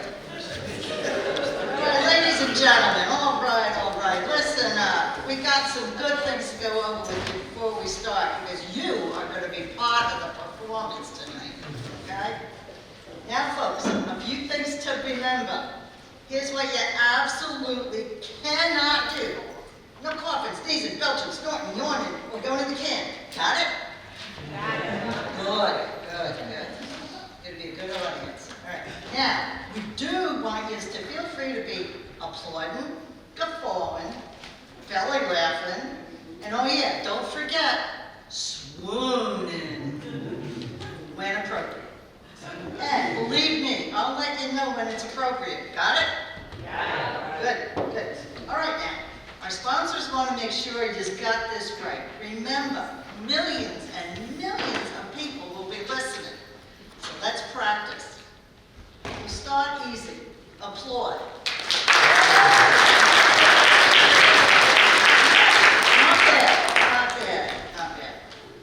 you. All right, ladies and gentlemen, all right. Listen up. We got some good things to go over with you before we start, because you are going to be part of the performance tonight, okay? Now, folks, a few things to remember. Here's what you absolutely cannot do. No coughing, sneezing, belching, snorting, yawning, or going in the can. Got it? Got it. Good. It'll be a good audience. All right. Now, we do want you to feel free to be applauding, guffawing, belly laughing, and oh yeah, don't forget, swooning when appropriate. And believe me, I'll let you know when it's appropriate. Got it? Yeah. Good. All right now, our sponsors want to make sure you got this right. Remember, millions and millions of people will be listening. So let's practice. We'll start easy. Applaud. Not bad.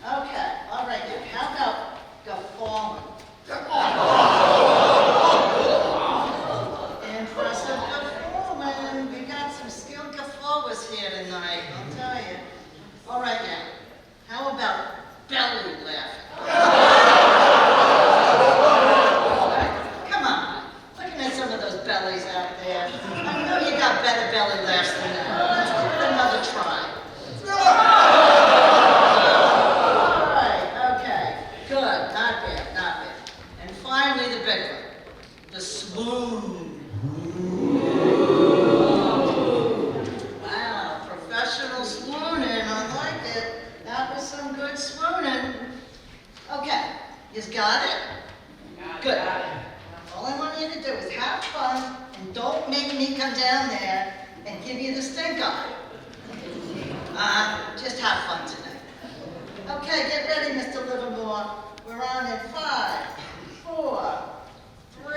Okay, all right now. How about guffawing? Impressive guffawing. We got some skilled guffawers here tonight, I'll tell you. All right now, how about belly laughing? Come on, looking at some of those bellies out there. I know you got better belly laughs than that. Let's give it another try. All right, okay, good, not bad. And finally, the big one, the swoon. Wow, professional swooning, I like it. That was some good swooning. Okay, you got it? Good. All I want you to do is have fun and don't make me come down there and give you the stink eye. Just have fun tonight. Okay, get ready, Mr. Livermore. We're on in 5, 4, 3.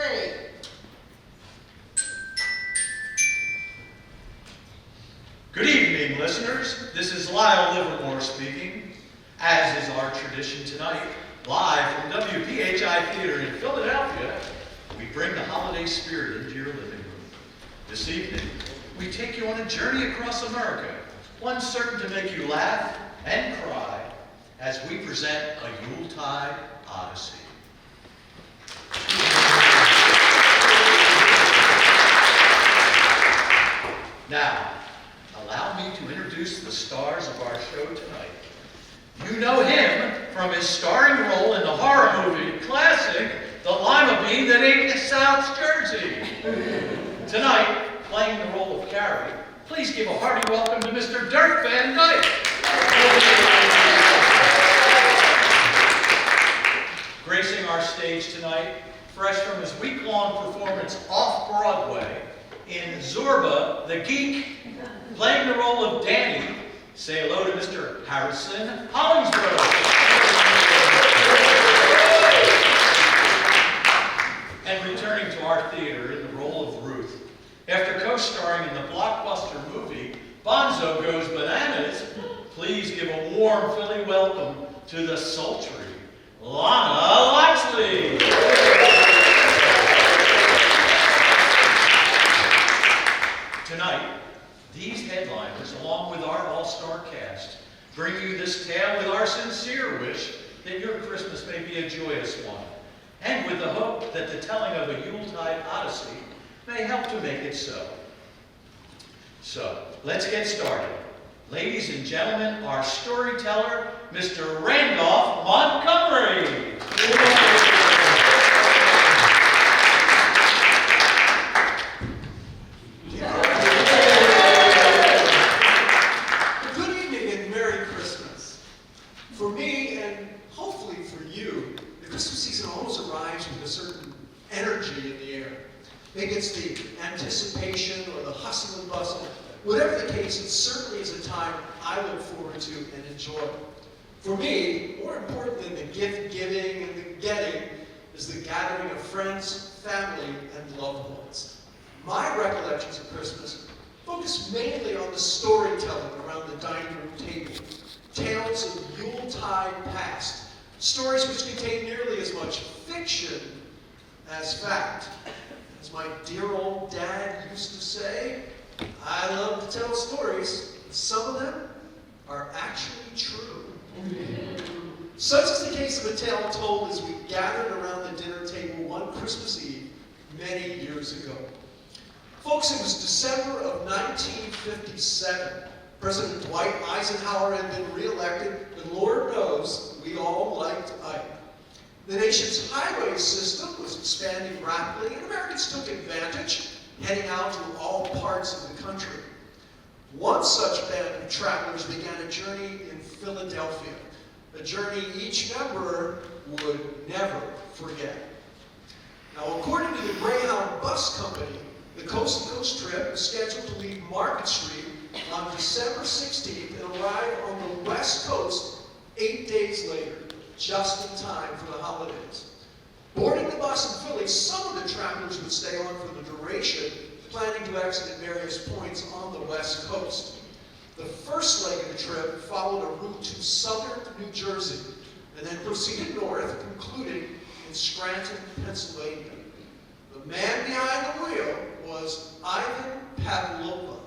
Good evening, listeners. This is Lyle Livermore speaking. As is our tradition tonight, live from WPHI Theater in Philadelphia, we bring the holiday spirit into your living room. This evening, we take you on a journey across America, one certain to make you laugh and cry, as we present a Yuletide Odyssey. Now, allow me to introduce the stars of our show tonight. You know him from his starring role in the horror movie classic, The Lima Bean That Ate South Jersey. Tonight, playing the role of Carrie, please give a hearty welcome to Mr. Dirk Van Dyke. Gracing our stage tonight, fresh from his week-long performance off-Broadway in Zorba the Geek, playing the role of Danny, say hello to Mr. Harrison Hollingsworth. And returning to our theater in the role of Ruth, after co-starring in the blockbuster movie Bonzo Goes Bananas, please give a warm Philly welcome to the sultry Lana Loxley. Tonight, these headliners, along with our all-star cast, bring you this tale with our sincere wish that your Christmas may be a joyous one, and with the hope that the telling of a Yuletide Odyssey may help to make it so. So, let's get started. Ladies and gentlemen, our storyteller, Mr. Randolph Montgomery. Maybe it's the anticipation or the hustle and bustle. Whatever the case, it certainly is a time I look forward to and enjoy. For me, more important than the gift giving and the getting is the gathering of friends, family, and loved ones. My recollections of Christmas focus mainly on the storytelling around the dining room table. Tales of Yuletide past. Stories which contain nearly as much fiction as fact. As As my dear old dad used to say, I love to tell stories. Some of them are actually true. Such is the case of a tale told as we gathered around the dinner table one Christmas Eve many years ago. Folks, it was December of 1957. President Dwight Eisenhower had been reelected, and Lord knows we all liked Ike. The nation's highway system was expanding rapidly, and Americans took advantage, heading out to all parts of the country. One such band of travelers began a journey in Philadelphia, a journey each member would never forget. Now, according to the Greyhound Bus Company, the coast-to-coast trip was scheduled to leave Market Street on December 16th and arrive on the West Coast 8 days later, just in time for the holidays. Boarding the bus in Philly, some of the travelers would stay on for the duration, planning to exit at various points on the West Coast. The first leg of the trip followed a route to southern New Jersey, and then proceeded north, concluding in Scranton, Pennsylvania. The man behind the wheel was Ivan Pavlova,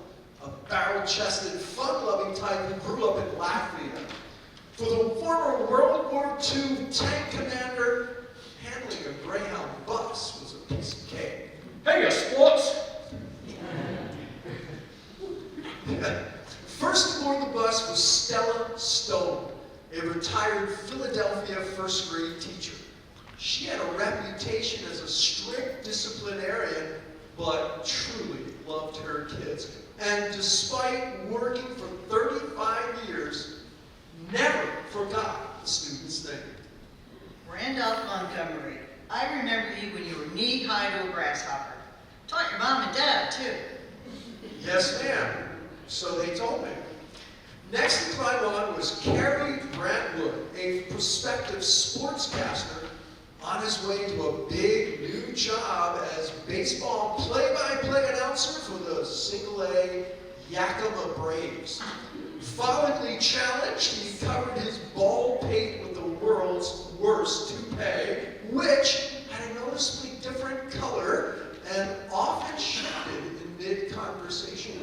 a barrel-chested, fun-loving type who grew up in Latvia. For the former World War II tank commander, handling a Greyhound bus was a piece of cake. Hey, you sports! First aboard the bus was Stella Stone, a retired Philadelphia first-grade teacher. She had a reputation as a strict disciplinarian, but truly loved her kids. And despite working for 35 years, never forgot the student's name. Randolph Montgomery, I remember you when you were knee-high to a grasshopper. Taught your mom and dad, too. Yes, ma'am. So they told me. Next to climb on was Cary Brantwood, a prospective sportscaster on his way to a big new job as baseball play-by-play announcer for the Single-A Yakima Braves. Followingly challenged, he covered his bald pate with the world's worst toupee, which had a noticeably different color and often shifted in mid-conversation.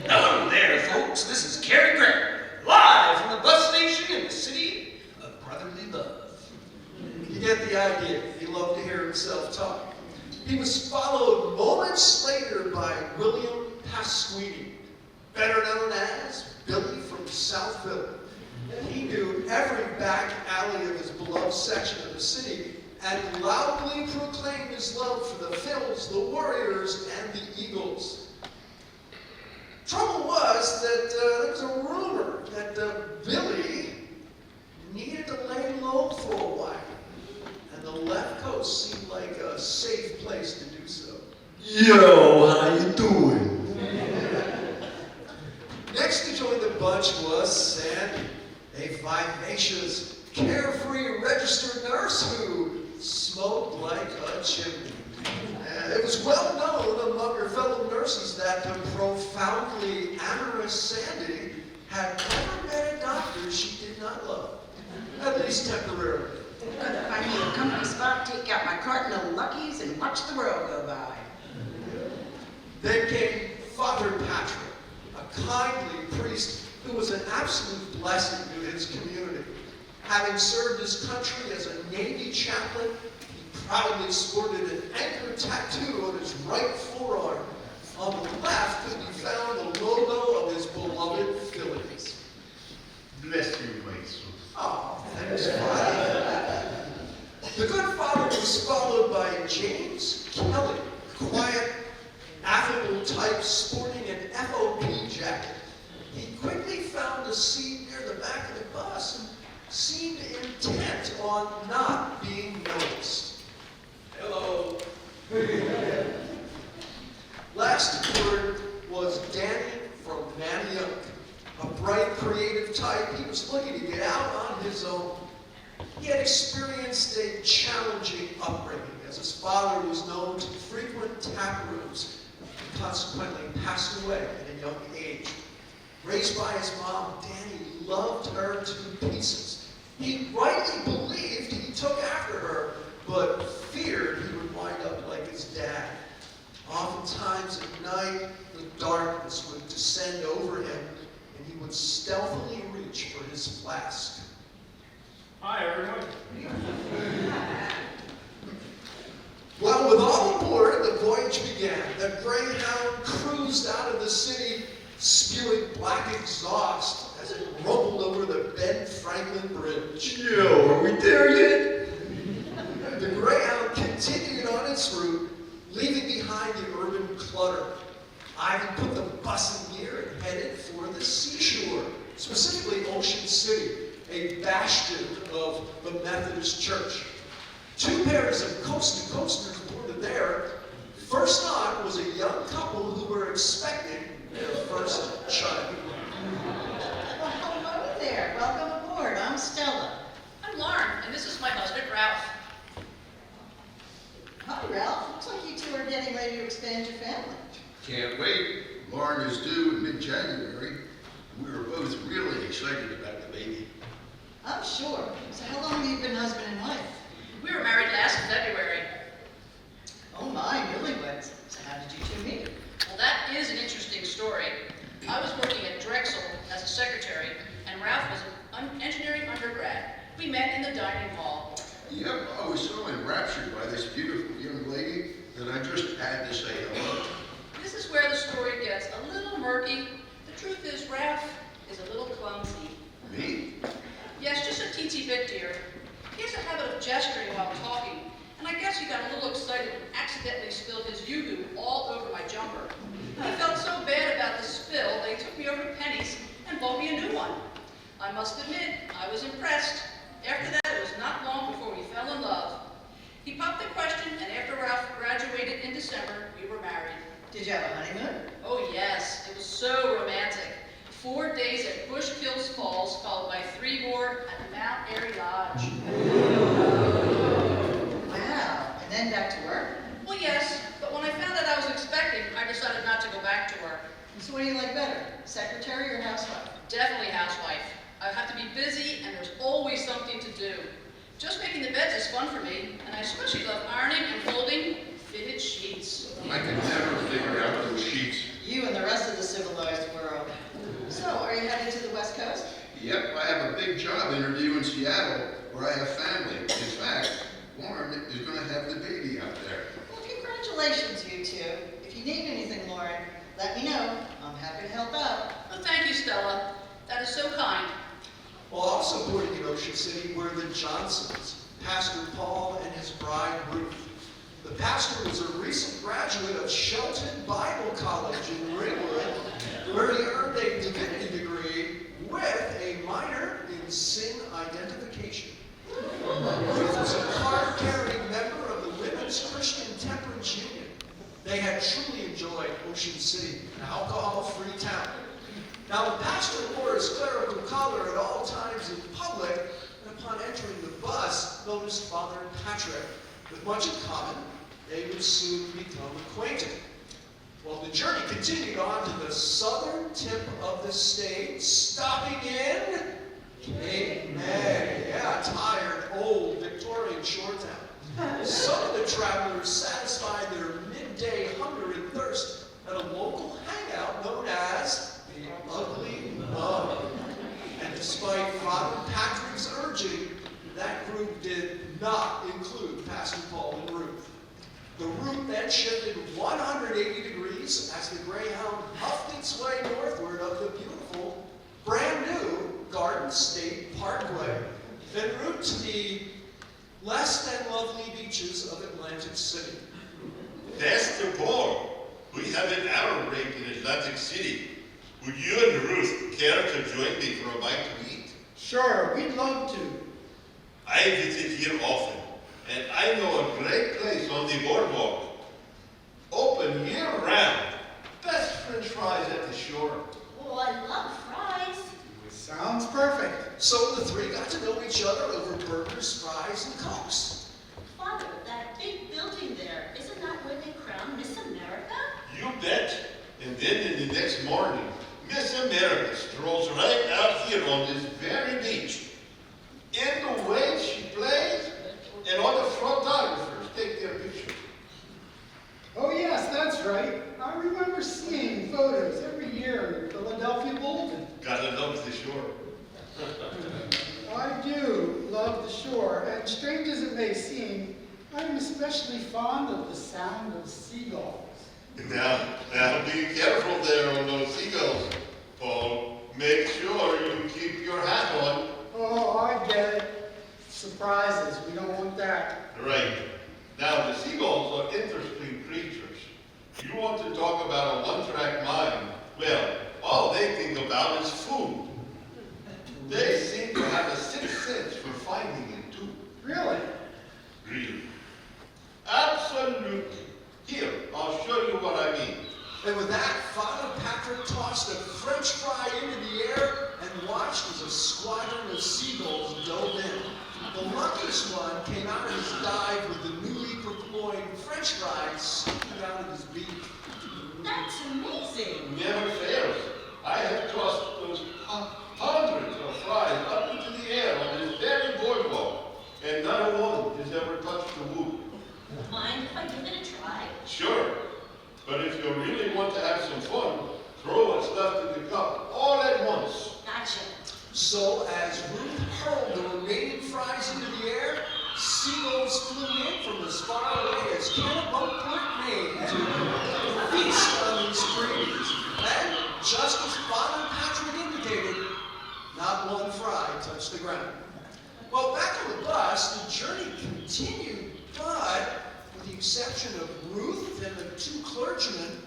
Hello there, folks. This is Cary Grant, live from the bus station in the city of brotherly love. You get the idea. He loved to hear himself talk. He was followed moments later by William Pasquini, better known as Billy from Southville. He knew every back alley of his beloved section of the city and loudly proclaimed his love for the Phils, the Warriors, and the Eagles. Trouble was that there was a rumor that Billy needed to lay low for a while, and the left coast seemed like a safe place to do so. Yo, how you doing? Next to join the bunch was Sandy, a vivacious, carefree registered nurse who smoked like a chimney. It was well known among her fellow nurses that the profoundly amorous Sandy had never met a doctor she did not love, at least temporarily. I'm gonna find me a comfy spot, take out my carton of Luckies, and watch the world go by. Then came Father Patrick, a kindly priest who was an absolute blessing to his community. Having served his country as a Navy chaplain, he proudly sported an anchor tattoo on his right forearm. On the left could be found the logo of his beloved Phillies. Bless you, my son. Oh, thanks, Father. The good father was followed by James Kelly, quiet, affable type sporting an FOP jacket. He quickly found a seat near the back of the bus and seemed intent on not being noticed. Hello. Last aboard was Danny from Manayunk, a bright, creative type. He was looking to get out on his own. He had experienced a challenging upbringing, as his father was known to frequent tap rooms and consequently passed away at a young age. Raised by his mom, Danny loved her to pieces. He rightly believed he took after her, but feared he would wind up like his dad. night, the darkness would descend over him, and he would stealthily reach for his flask. Hi, everyone. Well, with all aboard, the voyage began. The Greyhound cruised out of the city, spewing black exhaust as it rumbled over the Ben Franklin Bridge. Yo, are we there yet? The Greyhound continued on its route, leaving behind the urban clutter. Ivan put the bus in gear and headed for the seashore, specifically Ocean City, a bastion of the Methodist Church. 2 pairs of coast-to-coasters boarded there. First on was a young couple who were expecting their first child. Well, hello there. Welcome aboard. I'm Stella. I'm Lauren, and this is my husband, Ralph. Hi, Ralph. Looks like you two are getting ready to expand your family. Can't wait. Lauren is due in mid-January. We were both really excited about the baby. I'm sure. So how long have you been husband and wife? We were married last February. Oh my, newlyweds. So how did you two meet? Well, that is an interesting story. I was working at Drexel as a secretary, and Ralph was an engineering undergrad. We met in the dining hall. Yep, I was so enraptured by this beautiful young lady that I just had to say hello. This is where the story gets a little murky. The truth is, Ralph is a little clumsy. Me? Yes, just a teensy bit, dear. He has a habit of gesturing while talking, and I guess he got a little excited and accidentally spilled his yoo-hoo all over my jumper. I felt so bad about the spill, they took me over to Penny's and bought me a new one. I must admit, I was impressed. After that, it was not long before we fell in love. He popped the question, and after Ralph graduated in December, we were married. Did you have a honeymoon? Oh yes, it was so romantic. 4 days at Bush Kills Falls, followed by 3 more at Mount Airy Lodge. Wow. And then back to work? Well, yes, but when I found out I was expecting, I decided not to go back to work. So what do you like better? Secretary or housewife? Definitely housewife. I have to be busy, and there's always something to do. Just making the beds is fun for me, and I especially love ironing and folding fitted sheets. I could never figure out those sheets. You and the rest of the civilized world. So, are you headed to the West Coast? Yep, I have a big job interview in Seattle where I have family. In fact, Lauren is going to have the baby out there. Well, congratulations, you two. If you need anything, Lauren, let me know. I'm happy to help out. Well, thank you, Stella. That is so kind. Well, also boarding in Ocean City were the Johnsons, Pastor Paul and his bride Ruth. The pastor was a recent graduate of Shelton Bible College in Ringwood, where he earned a divinity degree with a minor in sin identification. Ruth was a card-carrying member of the Women's Christian Temperance Union. They had truly enjoyed Ocean City, an alcohol-free town. Now, the pastor wore his clerical collar at all times in public, and upon entering the bus, noticed Father Patrick. With much in common, they would soon become acquainted. Well, the journey continued on to the southern tip of the state, stopping in Cape May. Yeah, tired, old, Victorian shore town. Some of the travelers satisfied their midday hunger and thirst at a local hangout known as the Ugly Mug. And despite Father Patrick's urging, that group did not include Pastor Paul and Ruth. The route then shifted 180 degrees as the Greyhound huffed its way northward of the beautiful, brand new Garden State Parkway, en route to the less than lovely beaches of Atlantic City. Pastor Paul, we have an hour break in Atlantic City. Would you and Ruth care to join me for a bite to eat? Sure, we'd love to. I visit here often, and I know a great place on the boardwalk. Open year-round. Best French fries at the shore. Oh, I love fries. Sounds perfect. So the three got to know each other over burgers, fries, and Cokes. Father, that big building there, isn't that where they crowned Miss America? You bet. And then in the next morning, Miss America strolls right out here on this very beach. And the way she plays, and all the photographers take their pictures. Oh yes, that's that's right. I remember seeing photos every year in the Philadelphia Bulletin. Gotta love the shore. I do love the shore, and strange as it may seem, I'm especially fond of the sound of seagulls. Now be careful there on those seagulls, Paul. Make sure you keep your hat on. Oh, I get it. Surprises, we don't want that. Right. Now, the seagulls are interesting creatures. You want to talk about a one-track mind? Well, all they think about is food. They seem to have a sixth sense for finding it, too. Really? Really? Absolutely. Here, I'll show you what I mean. And with that, Father Patrick tossed a French fry into the air and watched as a squadron of seagulls dove in. The luckiest one came out of his dive with the newly purloined French fry sticking out of his beak. That's amazing. Never fails. I have tossed those hundreds of fries up into the air on this very boardwalk, and not one has ever touched the wood. Mind if I give it a try? Sure, but if you really want to have some fun, throw what's left in the cup all at once. Gotcha. So as Ruth hurled the remaining fries into the air, seagulls flew in from as far away as Kennebunkport, Maine to feast on these freebies. And just as Father Patrick indicated, not one fry touched the ground. Well, back on the bus, the journey continued, but with the exception of Ruth and the two clergymen,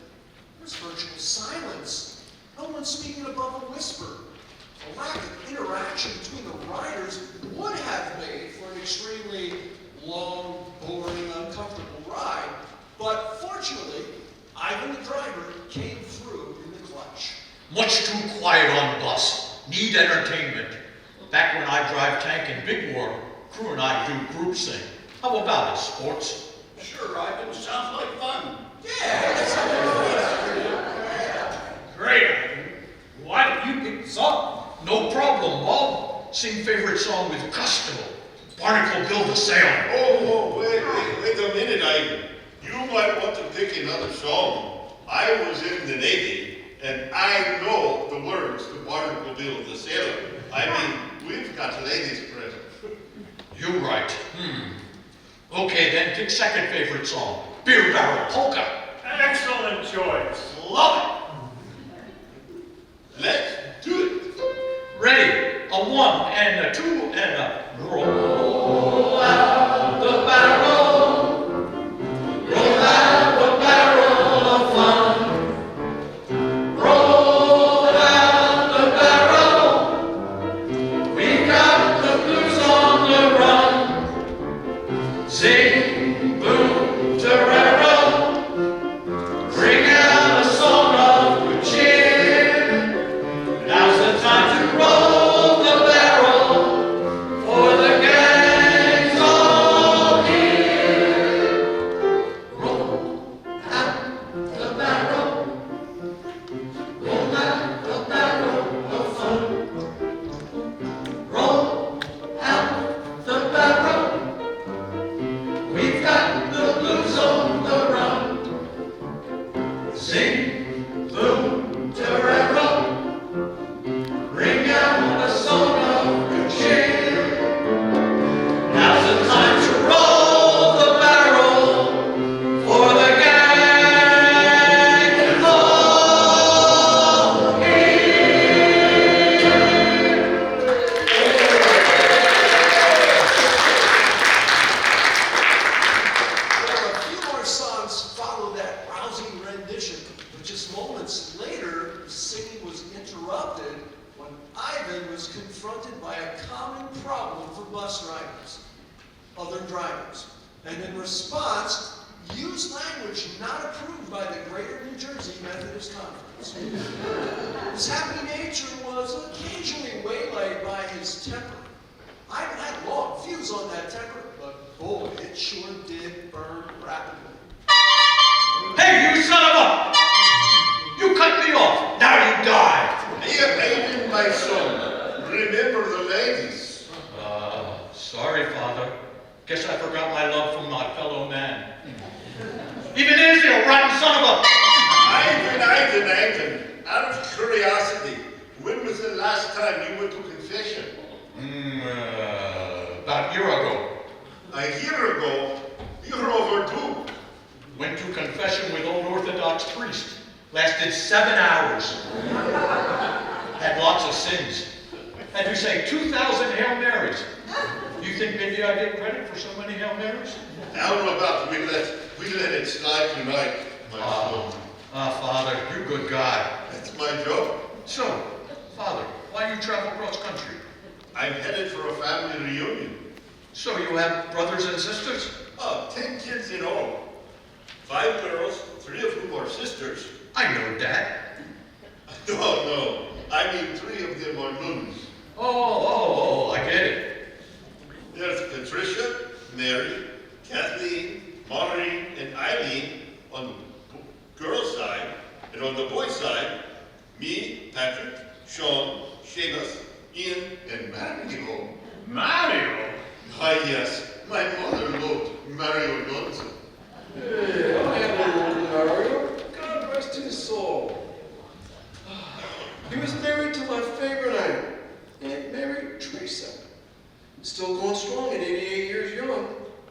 there was virtual silence. No one speaking above a whisper. A lack of interaction between the riders would have made for an extremely long, boring, uncomfortable ride. But fortunately, Ivan the driver came through in the clutch. Much too quiet on bus. Need entertainment. Back when I drive tank in Big War, crew and I do group sing. How about it, sports? Sure, Ivan. Sounds like fun. Yeah, that's a great idea. Great, Ivan. Why did you pick this up? No problem, Bob. Sing favorite song with gusto. Barnacle Bill the Sailor. Oh, wait a minute, Ivan. You might want to pick another song. I was in the Navy, and I know the words to Barnacle Bill the Sailor. I mean, we've got ladies present. You're right. Okay, then pick second favorite song. Beer Barrel Polka. Excellent choice. Love it. Let's do it. Ready? A 1 and a 2 and a roll out the barrel. Roll out the barrel of fun. Roll out the barrel. We got the blues on the run. Sing, boom, terrero. Bring out a song of good cheer. Now's the time to roll the barrel, for the gang's all here. Roll out the barrel, roll out the barrel of fun. Roll out the barrel, we've got the blues on the run. Sing, boom, terrero. Ring out a song of good cheer. Now's the time to roll the barrel, for the gang is all here. Well, a few more songs followed that rousing rendition, but just moments later, the singing was interrupted when Ivan was confronted by a common problem for bus riders, other drivers, and in response, used language not approved by the Greater New Jersey Methodist Conference. His happy nature was occasionally waylaid by his temper. Ivan had long fuse on that temper, but boy, it sure did burn rapidly. Hey, you son of a! You cut me off. Now you die. Here, Ivan, my son. Remember the ladies. Sorry, Father. Guess I forgot my love for my fellow man. Even Israel, rotten son of a... last time you went to confession? About a year ago. A year ago? You're overdue. Went to confession with old Orthodox priest. Lasted 7 hours. Had lots of sins. Had to say 2,000 Hail Marys. You think maybe I get credit for so many Hail Marys? How about we let it slide tonight, my son? Father, you good God. That's my job. So, Father, why you travel cross country? I'm headed for a family reunion. So you have brothers and sisters? 10 kids in all. 5 girls, 3 of whom are sisters. I know that. No. I mean 3 of them are nuns. Oh, I get it. There's Patricia, Mary, Kathleen, Maureen, and Eileen on the girls' side, and on the boys' side, me, Patrick, Sean, Seamus, Ian, and Mario. Mario? Ah, yes, my mother loved Mario Nunza. Hey, I had little Mario. God rest his soul. He was married to my favorite Aunt Mary Teresa. Still going strong at 88 years young.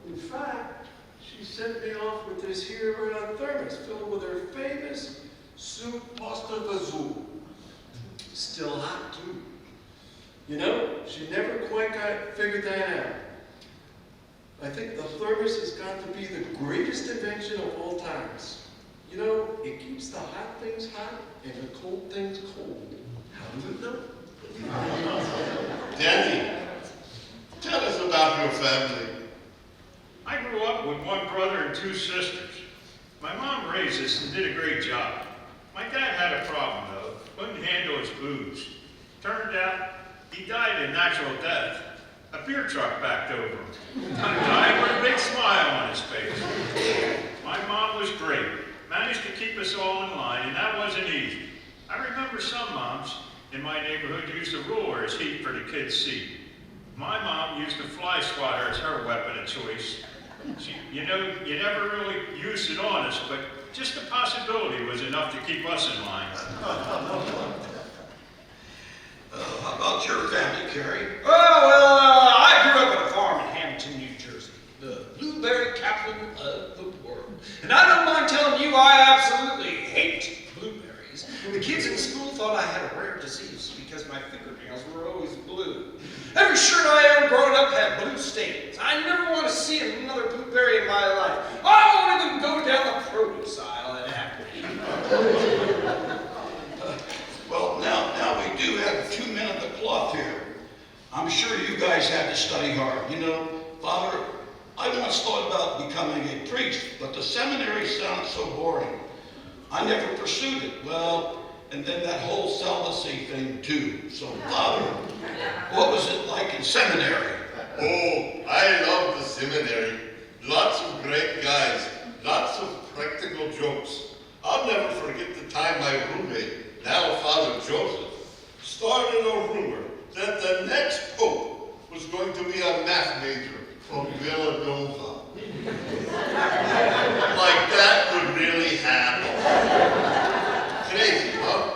In fact, she sent me off with this here thermos filled with her famous soup pasta vazou. Still hot, too. You know, she never quite figured that out. I think the thermos has got to be the greatest invention of all times. You know, it keeps the hot things hot and the cold things cold. How do you know? Danny, tell us about your family. I grew up with 1 brother and 2 sisters. My mom raised us and did a great job. My dad had a problem, though. Couldn't handle his booze. Turned out, he died a natural death. A beer truck backed over him. Died with a big smile on his face. My mom was great. Managed to keep us all in line, and that wasn't easy. I remember some moms in my neighborhood used a ruler as heat for the kids' seat. My mom used a fly swatter as her weapon of choice. You never really used it on us, but just the possibility was enough to keep us in line. How about your family, Carrie? I grew up on a farm in Hamilton, New Jersey, the blueberry capital of the world. And I don't mind telling you, I absolutely hate blueberries. The kids in school thought I had a rare disease because my fingernails were always blue. Every shirt I owned growing up had blue stains. I never want to see another blueberry in my life. I won't even go down the produce aisle and have Well, now we do have 2 men of the cloth here. I'm sure you guys had to study hard. You know, Father, I once thought about becoming a priest, but the seminary sounded so boring. I never pursued it. Well, and then that whole celibacy thing too. So, Father, what was it like in seminary? Oh, I love the seminary. Lots of great guys, lots of practical jokes. I'll never forget the time my roommate, now Father Joseph, started a rumor that the next pope was going to be a math major from Villanova. Like that would really happen. Crazy, huh?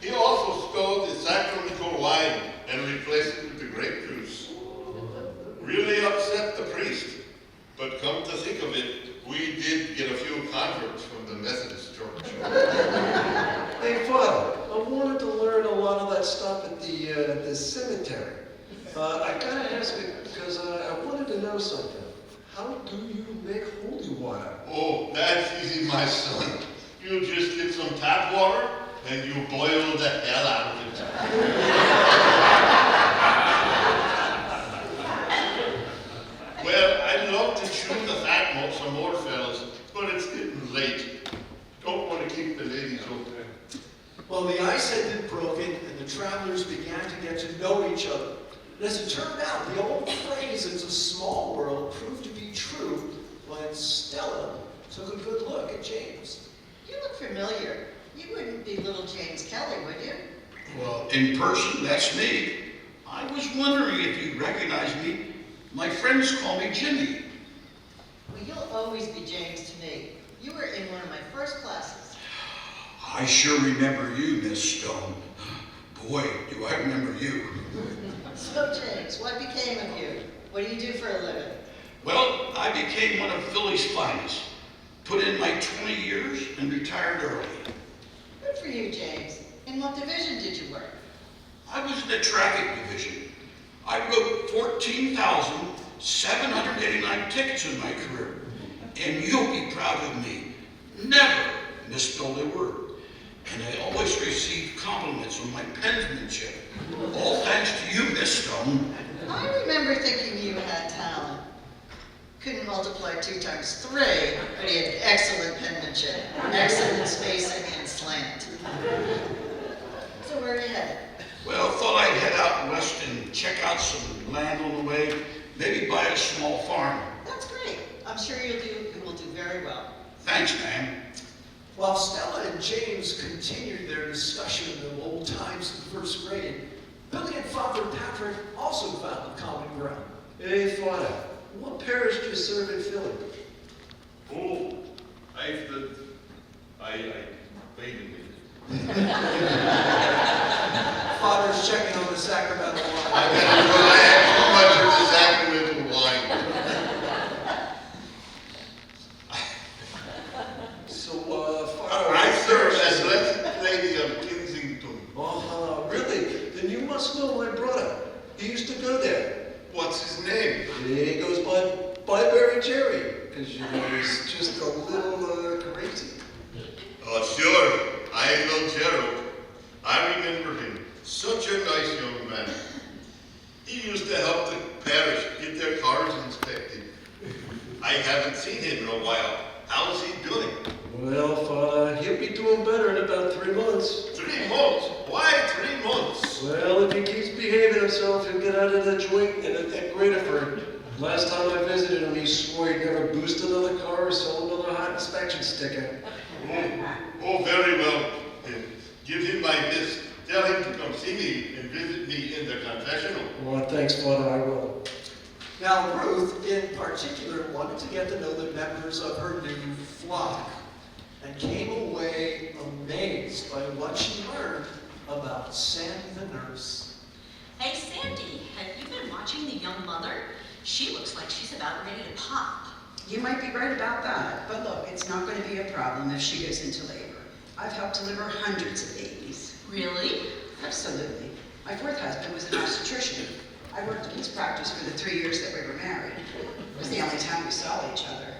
He also stole the sacramental wine and replaced it with the grape juice. Really upset the priest. But come to think of it, we did get a few converts from the Methodist church. Hey, Father, I wanted to learn a lot of that stuff at the cemetery. I gotta ask it because I wanted to know something. How do you make holy water? Oh, that's easy, my son. You just get some tap water and you boil the hell out of it. Well, I'd love to chew the fat some more, fellas, but it's getting late. Don't want to keep the ladies open. Well, the ice had been broken and the travelers began to get to know each other. And as it turned out, the old phrase, "it's a small world," proved to be true when Stella took a good look at James. You look familiar. You wouldn't be little James Kelly, would you? Well, in person, that's me. I was wondering if you'd recognize me. My friends call me Jimmy. Well, you'll always be James to me. You were in one of my first classes. I sure remember you, Miss Stone. Boy, do I remember you. So James, what became of you? What do you do for a living? Well, I became one of Philly's finest. Put in my 20 years and retired early. Good for you, James. In what division did you work? I was in the traffic division. I wrote 14,789 tickets in my career. And you'll be proud of me. Never misspelled a word. And I always received compliments on my penmanship. All thanks to you, Miss Stone. I remember thinking you had talent. Couldn't multiply 2 times 3, but he had excellent penmanship, excellent spacing and slant. So where are you headed? Well, thought I'd head out west and check out some land on the way. Maybe buy a small farm. That's great. I'm sure you will do very well. Thanks, ma'am. While Stella and James continued their discussion of old times in first grade, Billy and Father Patrick also found a common ground. Hey, Father, what parish do you serve in Philly? Oh, wait a minute. Father's checking on the sacramental wine. I had too much of the sacramental wine. So, Father... I serve as Blessed Lady of Kensington. Really? Then you must know my brother. He used to go there. What's his name? He goes by Barry Jerry, because, you know, he's just a little crazy. Oh, sure. I know Gerald. I remember him. Such a nice young man. He used to help the parish get their cars inspected. I haven't seen him in a while. How's he doing? Well, Father, he'll be doing better in about 3 months. 3 months? Why 3 months? Well, if he keeps behaving himself, he'll get out of the joint and at Greaterford. Last time I visited him, he swore he'd never boost another car or sell another hot inspection sticker. Oh, very well. Give him my list. Tell him to come see me and visit me in the confessional. Well, thanks, Father, I will. Now, Ruth, in particular, wanted to get to know the members of her new flock and came away amazed by what she learned about Sandy the nurse. Hey, Sandy, have you been watching the young mother? She looks like she's about ready to pop. You might be right about that, but look, it's not going to be a problem if she goes into labor. I've helped deliver hundreds of babies. Really? Absolutely. My 4th husband was an obstetrician. I worked in his practice for the 3 years that we were married. It was the only time we saw each other.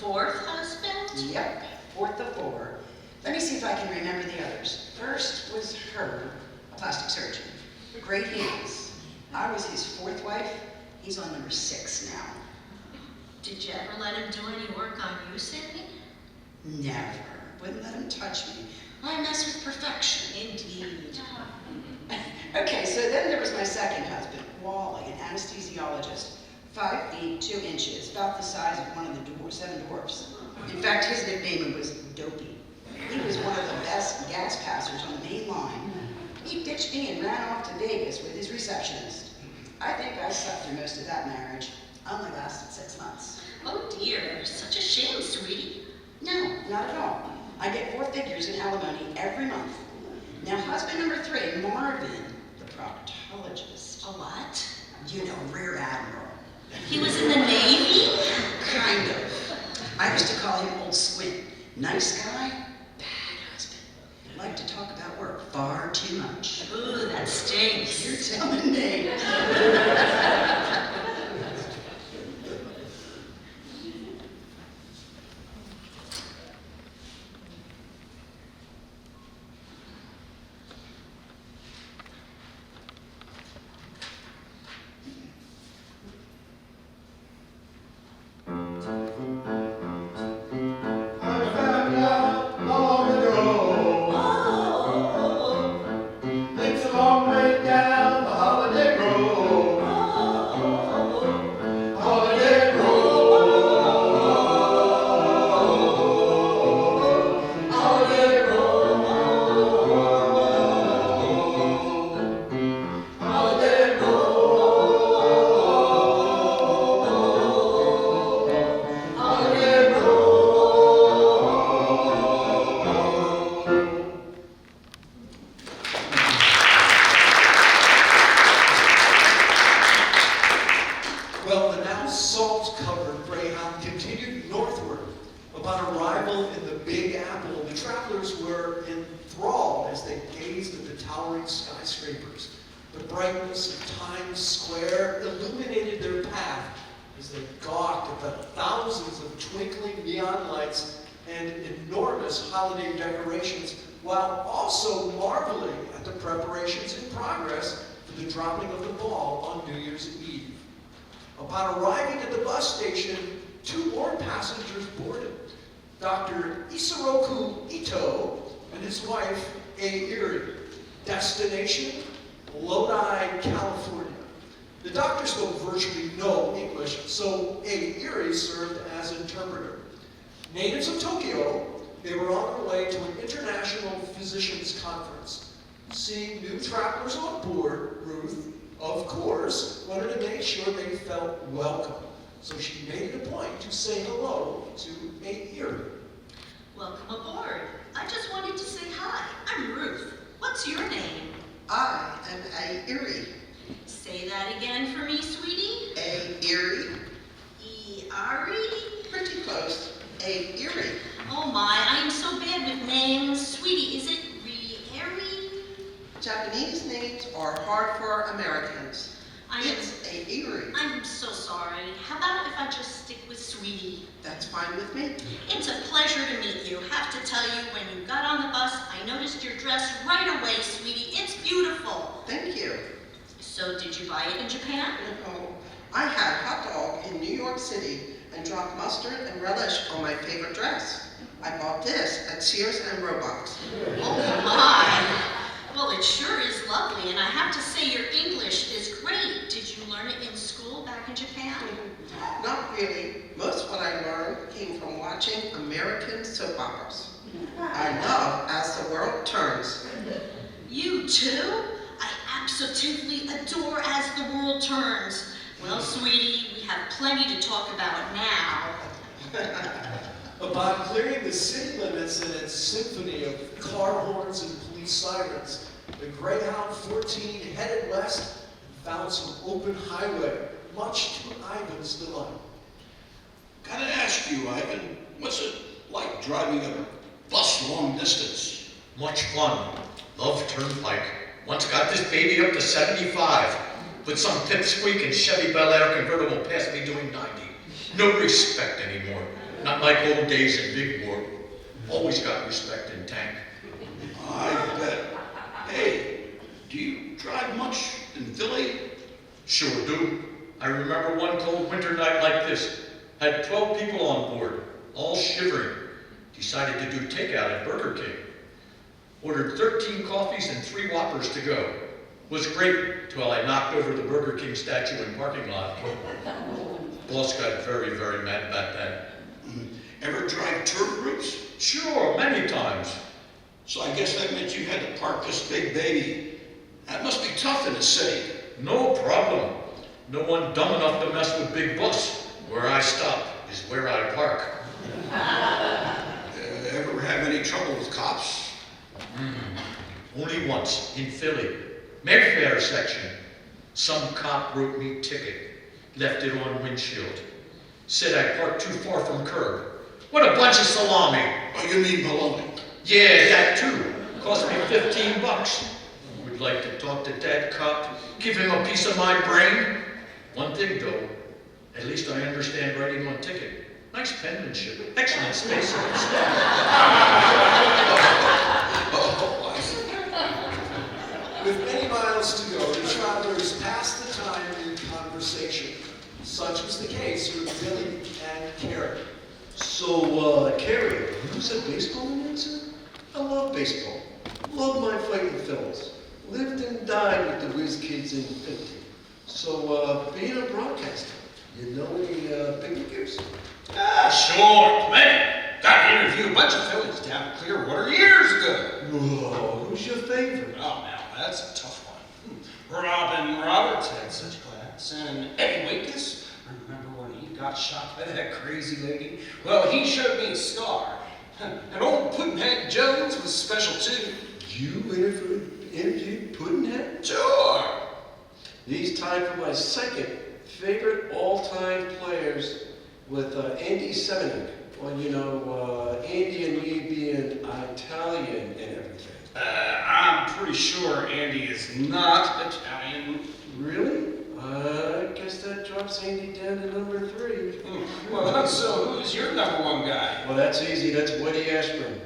4th husband? Yep, 4th of 4. Let me see if I can remember the others. First was her, a plastic surgeon. Great hands. I was his 4th wife. He's on number 6 now. Did you ever let him do any work on you, Sandy? Never. Wouldn't let him touch me. I mess with perfection. Indeed. Okay, so then there was my 2nd husband, Wally, an anesthesiologist. 5 feet, 2 inches, about the size of one of the 7 dwarfs. In fact, his nickname was Dopey. He was one of the best gas passers on the main line. He ditched me and ran off to Vegas with his receptionist. I think I slept through most of that marriage. Only lasted 6 months. Oh dear, such a shame, sweetie. No, not at all. I get 4 figures in alimony every month. Now, husband number 3, Marvin, the proctologist. A what? You know, Rear Admiral. He was in the Navy? Kind of. I used to call him Old Squint. Nice guy, bad husband. Liked to talk about work far too much. Ooh, that stinks. You're telling me. I found out gazed at the towering skyscrapers. The brightness of Times Square illuminated their path as they gawked at the thousands of twinkling neon lights and enormous holiday decorations, while also marveling at the preparations in progress for the dropping of the ball on New Year's Eve. Upon arriving at the bus station, 2 more passengers boarded. Dr. Isoroku Ito and his wife, A. Erie. Destination, Lodi, California. The doctor spoke virtually no English, so A. Erie served as interpreter. Natives of Tokyo, they were on their way to an international physicians conference. Seeing new travelers on board, Ruth, of course, wanted to make sure they felt welcome. So she made it a point to say hello to A. Erie. Welcome aboard. I just wanted to say hi. I'm Ruth. What's your name? I am A. Erie. Say that again for me, sweetie. A. Erie. E-Ari? Pretty close. A. Erie. Oh my, I am so bad with names. Sweetie, is it Re-Ari? Japanese names are hard for Americans. It's A. Erie. I'm so sorry. How about if I just stick with sweetie? That's fine with me. It's a pleasure to meet you. Have to tell you, when you got on the bus, I noticed your dress right away, sweetie. It's beautiful. Thank you. So did you buy it in Japan? No, I had hot dog in New York City and dropped mustard and relish on my favorite dress. I bought this at Sears and Roebuck's. Oh my. Well, it sure is lovely, and I have to say your English is great. Did you learn it in school back in Japan? Not really. Most of what I learned came from watching American soap operas. I love As the World Turns. You too? I absolutely adore As the World Turns. Well, sweetie, we have plenty to talk about now. Upon clearing the city limits in its symphony of car horns and police sirens, the Greyhound 14 headed west and found some open highway, much to Ivan's delight. Gotta ask you, Ivan, what's it like driving a bus long distance? Much fun. Love Turnpike. Once got this baby up to 75. Put some pipsqueak and Chevy Bel Air convertible past me doing 90. No respect anymore. Not like old days in Big War. Always got respect in tank. I bet. Hey, do you drive much in Philly? Sure do. I remember one cold winter night like this. Had 12 people on board, all shivering. Decided to do takeout at Burger King. Ordered 13 coffees and 3 Whoppers to go. Was great till I knocked over the Burger King statue in parking lot. Boss got very, very mad about that. Ever drive tour groups? Sure, many times. So I guess that meant you had to park this big baby. That must be tough in the city. No problem. No one dumb enough to mess with Big Bus. Where I stop is where I park. Ever have any trouble with cops? Only once, in Philly. Mayfair section. Some cop wrote me ticket. Left it on windshield. Said I parked too far from curb. What a bunch of salami. Oh, you mean baloney? Yeah, that too. Cost me $15. Would like to talk to that cop. Give him a piece of my brain. One thing though. At least I understand writing on ticket. Nice penmanship. Excellent spacing. With many miles to go, the travelers passed the time in conversation. Such was the case with Billy and Carrie. So, Carrie, who's a baseball announcer? I love baseball. Love my fighting films. Lived and died with the whiz kids in 50. So, being a broadcaster, you know any big leaguers? Sure, plenty. Got to interview a bunch of Phillies down in Clearwater years ago. Whoa, who's your favorite? Oh, now that's a tough one. Robin Roberts had such class, and Eddie Waitkus. Remember when he got shot by that crazy lady? Well, he showed me a scar. And old Puddinhead Jones was special too. You interviewed Puddinhead? Sure. He's tied for my second favorite all-time players with Andy Semenuk. Well, you know, Andy and me being Italian and everything. I'm pretty sure Andy is not Italian. Really? I guess that drops Andy down to number 3. Well, so who's your number 1 guy? Well, that's easy. That's Woody Ashburn.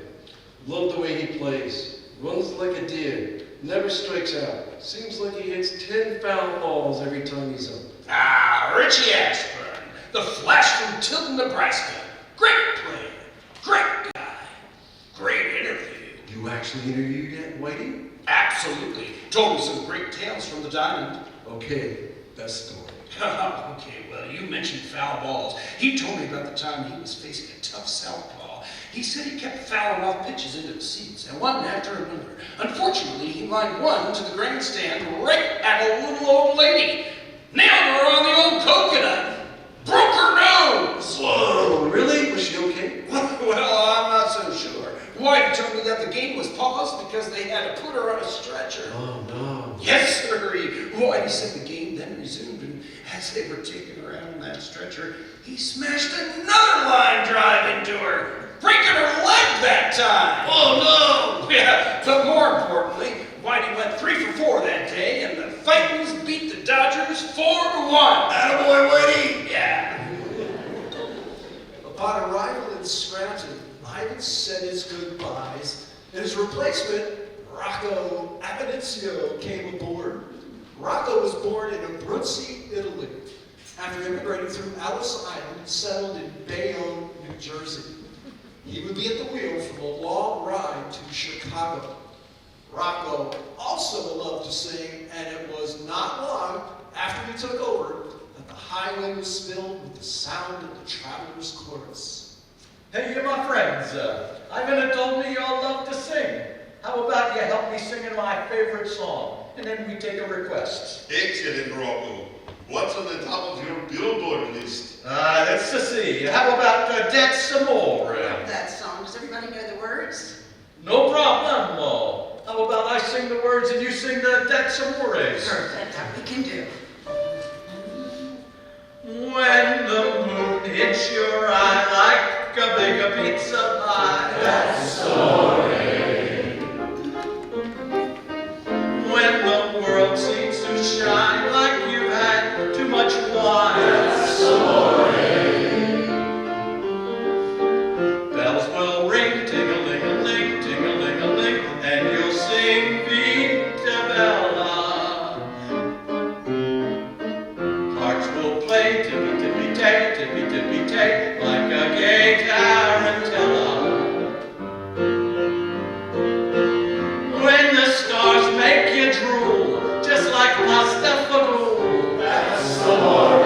Love the way he plays. Runs like a deer. Never strikes out. Seems like he hits 10 foul balls every time he's up. Ah, Richie Ashburn, the Flash from Tilton, Nebraska. Great player, great guy, great interview. You actually interviewed that Whitey? Absolutely. Told me some great tales from the diamond. Okay, best story. Okay, well, you mentioned foul balls. He told me about the time he was facing a tough southpaw. He said he kept fouling off pitches into the seats, and one after another. Unfortunately, he lined one to the grandstand right at a little old lady. Nailed her on the old coconut. Broke her nose. Whoa, really? Was she okay? Well, I'm not so sure. Whitey told me that the game was paused because they had to put her on a stretcher. Oh, no. Yes, sir. Whitey said the game then resumed, and as they were taking her out on that stretcher, he smashed another line drive into her, breaking her leg that time. Oh, no! Yeah, but more importantly, Whitey went 3 for 4 that day, and the Titans beat the Dodgers 4-1. Attaboy, Whitey! Yeah. Upon arrival in Scranton, Ivan said his goodbyes, and his replacement, Rocco Abinizio, came aboard. Rocco was born in Abruzzi, Italy. After immigrating through Ellis Island and settled in Bayonne, New Jersey. He would be at the wheel from a long ride to Chicago. Rocco also loved to sing, and it was not long after he took over that the highway was filled with the sound of the Traveler's Chorus. Hey, you my friends, Ivan had told me y'all love to sing. How about you help me sing in my favorite song, and then we take a request. Excellent, Rocco. What's on the top of your Billboard list? Let's see. How about That's Amore? That song, does everybody know the words? No problem. How about I sing the words and you sing the That's Amores? Perfect, that we can do. When the moon hits your eye like a big pizza pie. That's amore. When the world seems to shine like you've had too much wine. That's amore. Bells will ring, ting-a-ling-a-ling, ting-a-ling-a-ling, and you'll sing Vita Bella. Hearts will play tippy-tippy-tay, tippy-tippy-tay, like a gay tarantella. When the stars make you drool, just like pasta fagool. That's amore.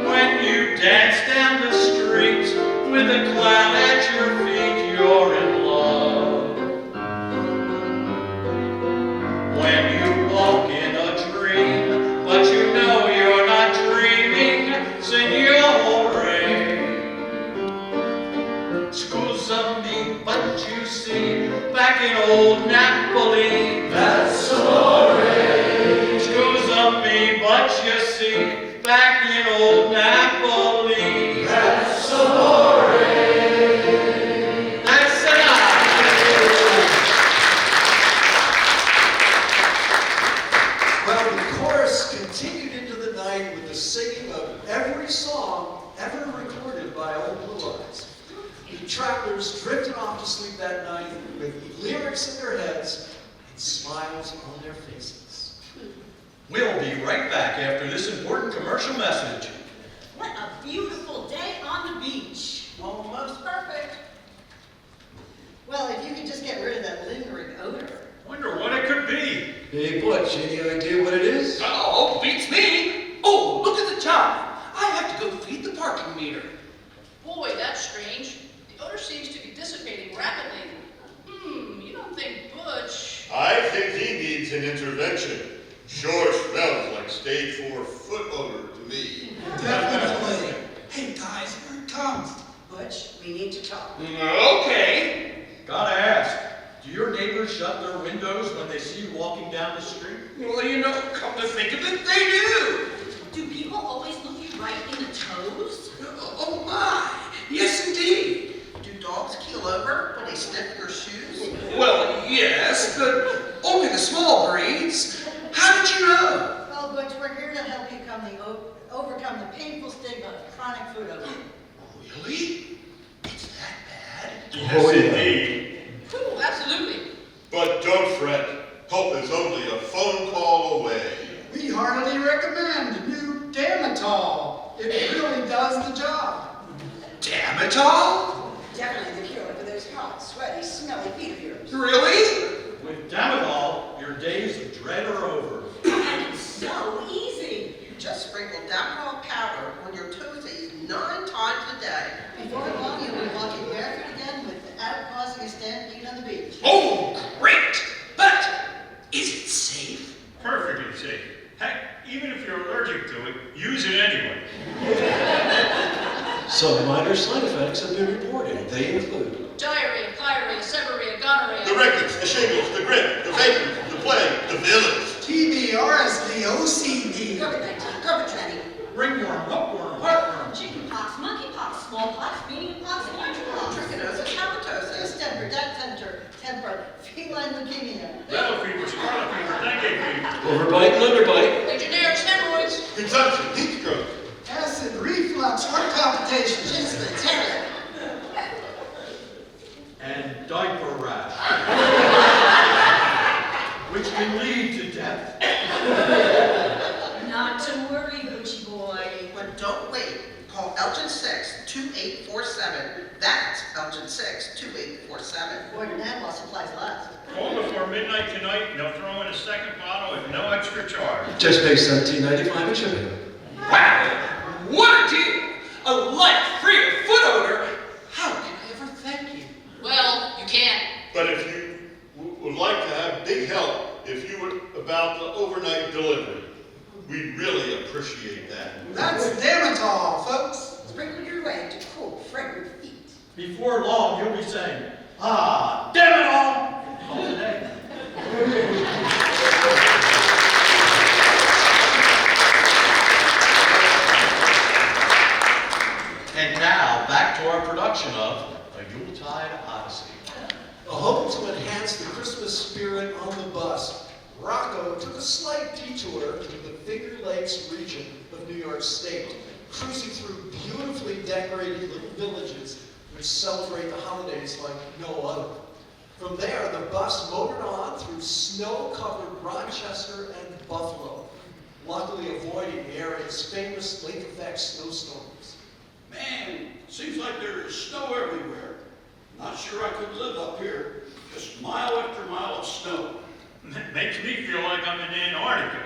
When you dance down the street with a cloud at your feet, you're in love. When you walk in a dream, but you know you're not dreaming, signore. Scusami, but you see, back in old Napoli, that's amore. Scusami, but you see, back in old Napoli, that's amore. That's Well, the chorus continued into the night with the singing of every song ever recorded by Old Blue Eyes. The travelers drifted off to sleep that night with lyrics in their heads and smiles on their faces. We'll be right back after this important commercial message. What a beautiful day on the beach. Almost perfect. Well, if you could just get rid of that lingering odor. Wonder what it could be. Hey, Butch, any idea what it is? Oh, beats me. Oh, look at the time. I have to go feed the parking meter. Boy, that's strange. The odor seems to be dissipating rapidly. You don't think Butch... I think he needs an intervention. Sure smells like stage 4 foot odor to me. Definitely. Hey guys, here it comes. Butch, we need to talk. Okay. Gotta ask, do your neighbors shut their windows when they see you walking down the street? Well, you know, come to think of it, they do. Do people always look you right in the toes? Oh my, yes indeed. Do dogs keel over when they sniff your shoes? Well, yes, but only small breeds. How did you know? Well, Butch, we're here to help you overcome the painful stigma of chronic food overeating. Really? It's that bad? Yes, indeed. Ooh, absolutely. But don't fret. Help is only a phone call away. We heartily recommend new Damatol. It really does the job. Damatol? Definitely the cure for those hot, sweaty, smelly feet of yours. Really? With Damadol, your days of dread are over. And it's so easy. Just sprinkle Damatol powder on your toesies 9 times a day. Before long, you'll be walking barefoot again without causing a stampede on the beach. Oh, great! But is it safe? Perfectly safe. Heck, even if you're allergic to it, use it anyway. Some minor side effects have been reported. They include Diarrhea, pyorrhea, seborrhea, gonorrhea. The rickets, the shingles, the grip, the vapors, the plague, the village. TB, RSV, OCD. COVID-19, COVID-20. Ringworm, hookworm, heartworm. Chickenpox, monkeypox, smallpox, measles, monkeypox. Trichinosis, halitosis. Distemper, temper, feline leukemia. Yellow fever, scarlet fever, dengue fever. overbite and underbite, Legionnaires, hemorrhoids. Consumption, heat stroke. Acid reflux, heart palpitations. Insulin, terror. And diaper rash. Which can lead to death. Not to worry, Butchie boy. But don't wait. Call Elgin 6-2847. That's Elgin 6-2847. Boy, than that while supplies last. Call before midnight tonight, and they'll throw in a second bottle at no extra charge. just pay $17.95 in shipping. Wow! What a deal! A light free of foot odor. How can I ever thank you? Well, you can't. But if you would like to have big help, if you would about the overnight delivery, we'd really appreciate that. That's Damatol, folks. Sprinkle your way to cool, fragrant feet. Before long, you'll be saying, ah, damn it all! Call today. And now, back to our production of A Yuletide Odyssey. Hoping to enhance the Christmas spirit on the bus, Rocco took a slight detour through the Finger Lakes region of New York State, cruising through beautifully decorated little villages which celebrate the holidays like no other. From there, the bus motored on through snow-covered Rochester and Buffalo, luckily avoiding the area's famous lake-effect snowstorms. Man, seems like there is snow everywhere. Not sure I could live up here. Just mile after mile of snow. It makes me feel like I'm in Antarctica.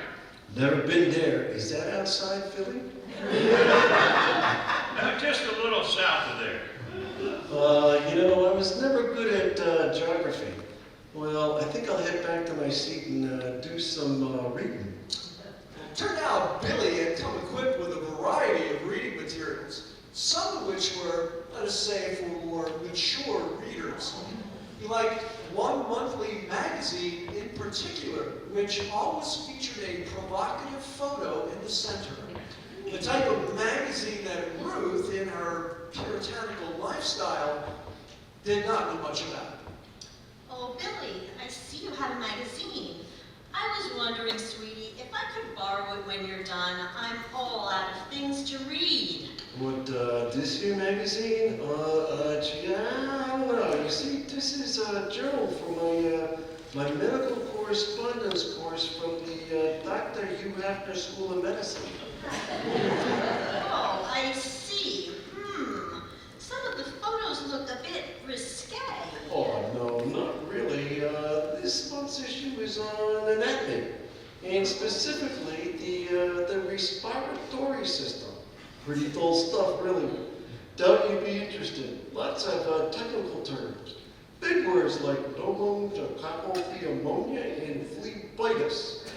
Never been there. Is that outside Philly? No, just a little south of there. I was never good at geography. Well, I think I'll head back to my seat and do some reading. Turned out Billy had come equipped with a variety of reading materials, some of which were, let us say, for more mature readers. He liked one monthly magazine in particular, which always featured a provocative photo in the center. The type of magazine that Ruth, in her puritanical lifestyle, did not know much about. Oh, Billy, I see you have a magazine. I was wondering, sweetie, if I could borrow it when you're done. I'm all out of things to read. What, this here magazine? Yeah, I don't know. You see, this is a journal for my medical correspondence course from the Dr. Hugh Hefner School of Medicine. Oh, I see. Some of the photos look a bit risque. Oh, no, not really. This month's issue is on anatomy, and specifically the respiratory system. Pretty dull stuff, really. Doubt you'd be interested. Lots of technical terms. Big words like pneumonia and phlebitis.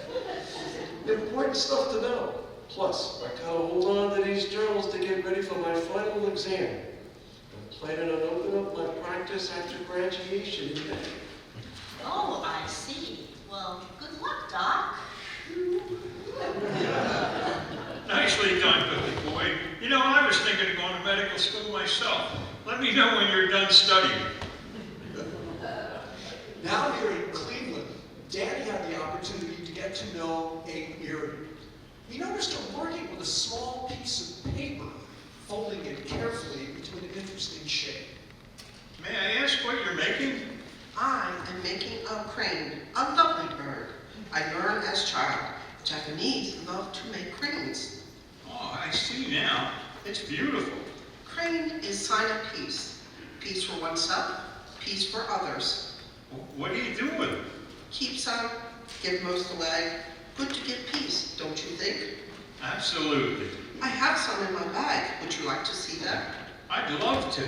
Important stuff to know. Plus, I gotta hold on to these journals to get ready for my final exam. I'm planning on opening up my practice after graduation in May. Oh, I see. Well, good luck, Doc. Nicely done, Billy boy. You know, I was thinking of going to medical school myself. Let me know when you're done studying. Now here in Cleveland, Danny had the he noticed her working with a small piece of paper, folding it carefully into an interesting shape. May I ask what you're making? I am making a crane, a lovely bird. I learned as a child. Japanese love to make cranes. Oh, I see now. It's beautiful. Crane is sign of peace. Peace for oneself, peace for others. What are you doing? Keep some, give most away. Good to give peace, don't you think? Absolutely. I have some in my bag. Would you like to see them? I'd love to.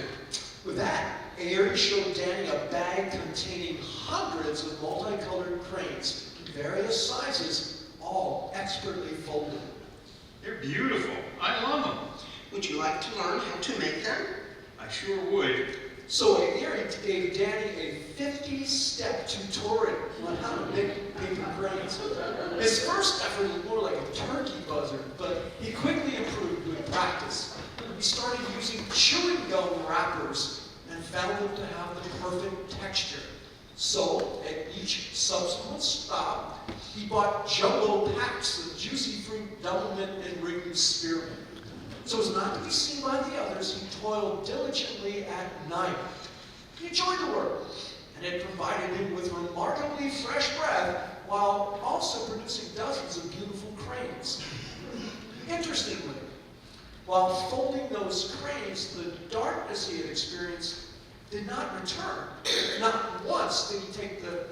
With that, Aerie showed Danny a bag containing hundreds of multicolored cranes in various sizes, all expertly folded. They're beautiful. I love them. Would you like to learn how to make them? I sure would. So Aerie gave Danny a 50-step tutorial on how to make paper cranes. His first effort was more like a turkey buzzard, but he quickly improved with practice. He started using chewing gum wrappers and found them to have the perfect texture. So, at each subsequent stop, he bought jumbo packs of juicy fruit doublemint and Wrigley spearmint. So as not to be seen by the others, he toiled diligently at night. He enjoyed the work, and it provided him with remarkably fresh breath while also producing dozens of beautiful cranes. Interestingly, while folding those cranes, the darkness he had experienced did not return. Not once did he take the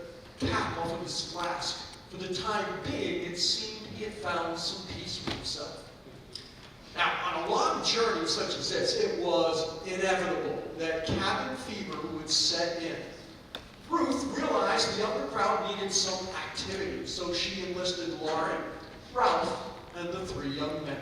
cap off of his flask. For the time being, it seemed he had found some peace for himself. Now, on a long journey such as this, it was inevitable that cabin fever would set in. Ruth realized the younger crowd needed some activity, so she enlisted Lauren, Ralph, and the three young men.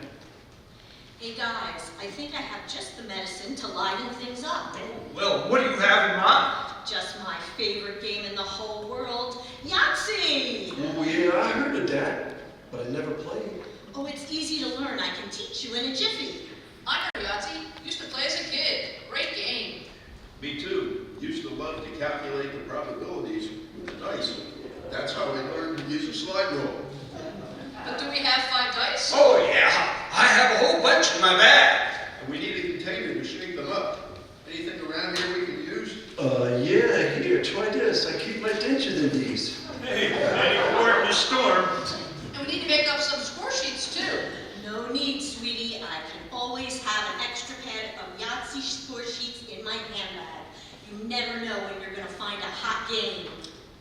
Hey guys, I think I have just the medicine to liven things up. Well, what do you have in mind? Just my favorite game in the whole world, Yahtzee! Oh yeah, I heard of that, but I never played. Oh, it's easy to learn. I can teach you in a jiffy. I know Yahtzee. Used to play as a kid. Great game. Me too. Used to love to calculate the probabilities with the dice. That's how I learned to use a slide rule. But do we have 5 dice? Oh, yeah. I have a whole bunch in my bag. And we need a container to shake them up. Anything around here we can use? Yeah, here, try this. I keep my dentures in these. Hey, any port in a storm. And we need to make up some score sheets, too. No need, sweetie. I can always have an extra pad of Yahtzee score sheets in my handbag. You never know when you're going to find a hot game.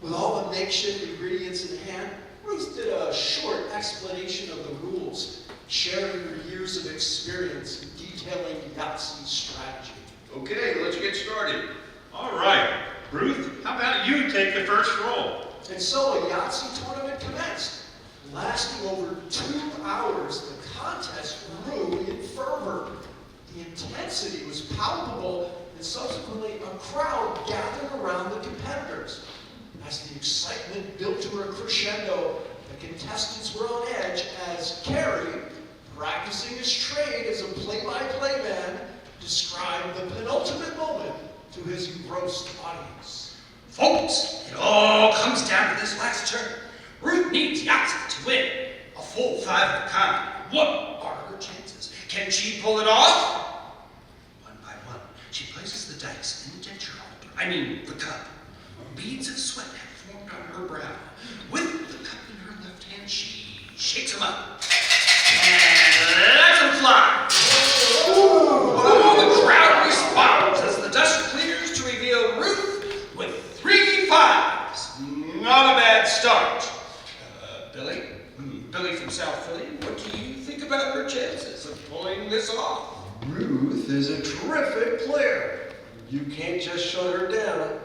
With all the makeshift ingredients in hand, Ruth did a short explanation of the rules, sharing her years of experience in detailing Yahtzee's strategy. Okay, let's get started. All right. Ruth, how about you take the first roll? And so a Yahtzee tournament commenced. Lasting over 2 hours, the contest grew in fervor. The intensity was palpable, and subsequently a crowd gathered around the competitors. As the excitement built to a crescendo, the contestants were on edge as Carrie, practicing his trade as a play-by-play man, described the penultimate moment to his engrossed audience. Folks, it all comes down to this last turn. Ruth needs Yahtzee to win. A full 5 of a kind. What are her chances? Can she pull it off? One by one, she places the dice in the denture holder. I mean, the cup. Beads of sweat have formed on her brow. With the cup in her left hand, she shakes them up. And lets them fly. Oh, the crowd responds as the dust clears to reveal Ruth with 3 5s. Not a bad start. Billy? Billy from South Philly, what do you think about her chances of pulling this off? Ruth is a terrific player. You can't just shut her down.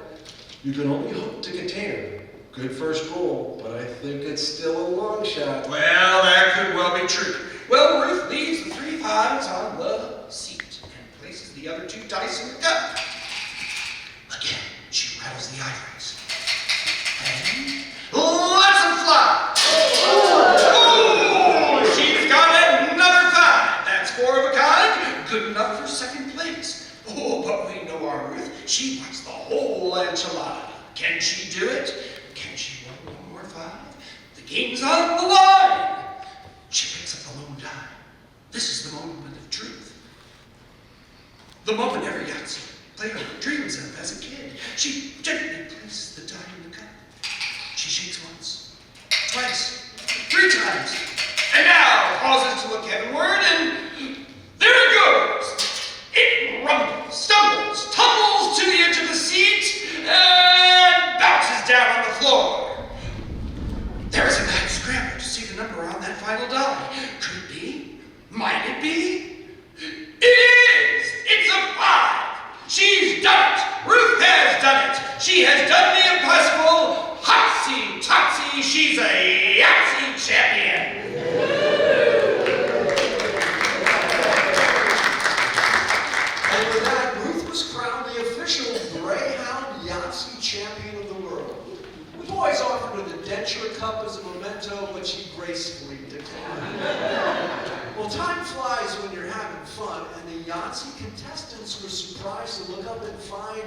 You can only hope to contain her. Good first roll, but I think it's still a long shot. Well, that could well be true. Well, Ruth leaves the 3 5s on the seat and places the other 2 dice in the cup. Again, she rattles the ivories. And lets them fly. Oh, she's got another 5. That's 4 of a kind. Good enough for second place. Oh, but we know our Ruth. She wants the whole enchilada. Can she do it? Can she win one more 5? The game's on the line. She picks up the die. This is the moment of truth. The moment every Yahtzee player dreams of as a kid. She gently places the die in the cup. She shakes once, twice, 3 times, And now pauses to look heavenward, and there it goes. It rumbles, stumbles, tumbles to the edge of the seat, and bounces down on the floor. There is a mad scramble to see the number on that final die. Could it be? Might it be? It is! It's a 5! She's done it! Ruth has done it! She has done the impossible! Hotsy totsy, she's a Yahtzee champion! And with that, Ruth was crowned the official Greyhound Yahtzee champion of the world. The boys offered her the denture cup as a memento, but she gracefully declined. Well, time flies when you're having fun, and the Yahtzee contestants were surprised to look up and find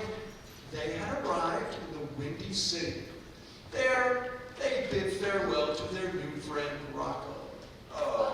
they had arrived in the Windy City. There, they bid farewell to their new friend, Rocco. Oh,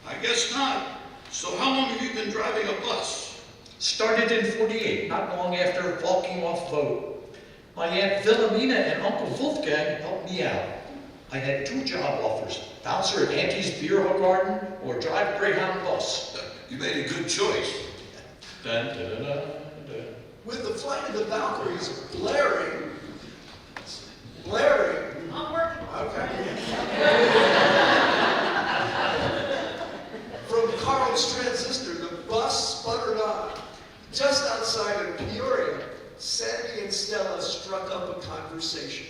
I guess not. So how long have you been driving a bus? Started in 48, not long after walking off boat. My Aunt Wilhelmina and Uncle Wolfgang helped me out. I had 2 job offers, bouncer at Auntie's Beer Hall Garden or drive Greyhound bus. You made a good choice. Dun, dun, dun, dun, dun. With the flight of the Valkyries blaring. I'm working. Okay. From Carl's transistor, the bus sputtered on. Just outside of Peoria, Sandy and Stella struck up a conversation.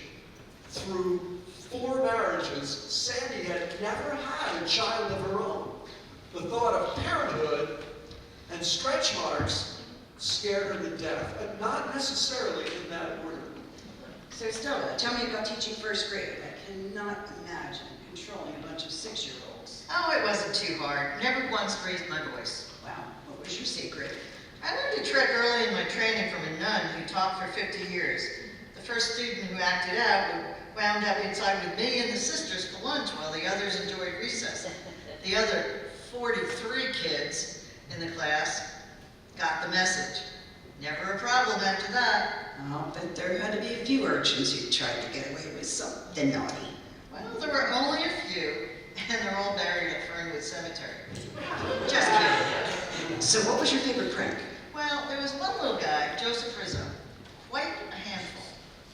Through 4 marriages, Sandy had never had a child of her own. The thought of parenthood and stretch marks scared her to death, but not necessarily in that order. So Stella, tell me about teaching first grade. I cannot imagine controlling a bunch of 6-year-olds. Oh, it wasn't too hard. Never once raised my voice. Wow, what was your secret? I learned to trick early in my training from a nun who taught for 50 years. The first student who acted out wound up inside with me and the sisters for lunch while the others enjoyed recess. The other 43 kids in the class got the message. Never a problem after that. I'll bet there had to be a few urchins who tried to get away with something naughty. Well, there were only a few, and they're all buried at Fernwood Cemetery. Just kidding. So what was your favorite prank? Well, there was one little guy, Joseph Rizzo, quite a handful.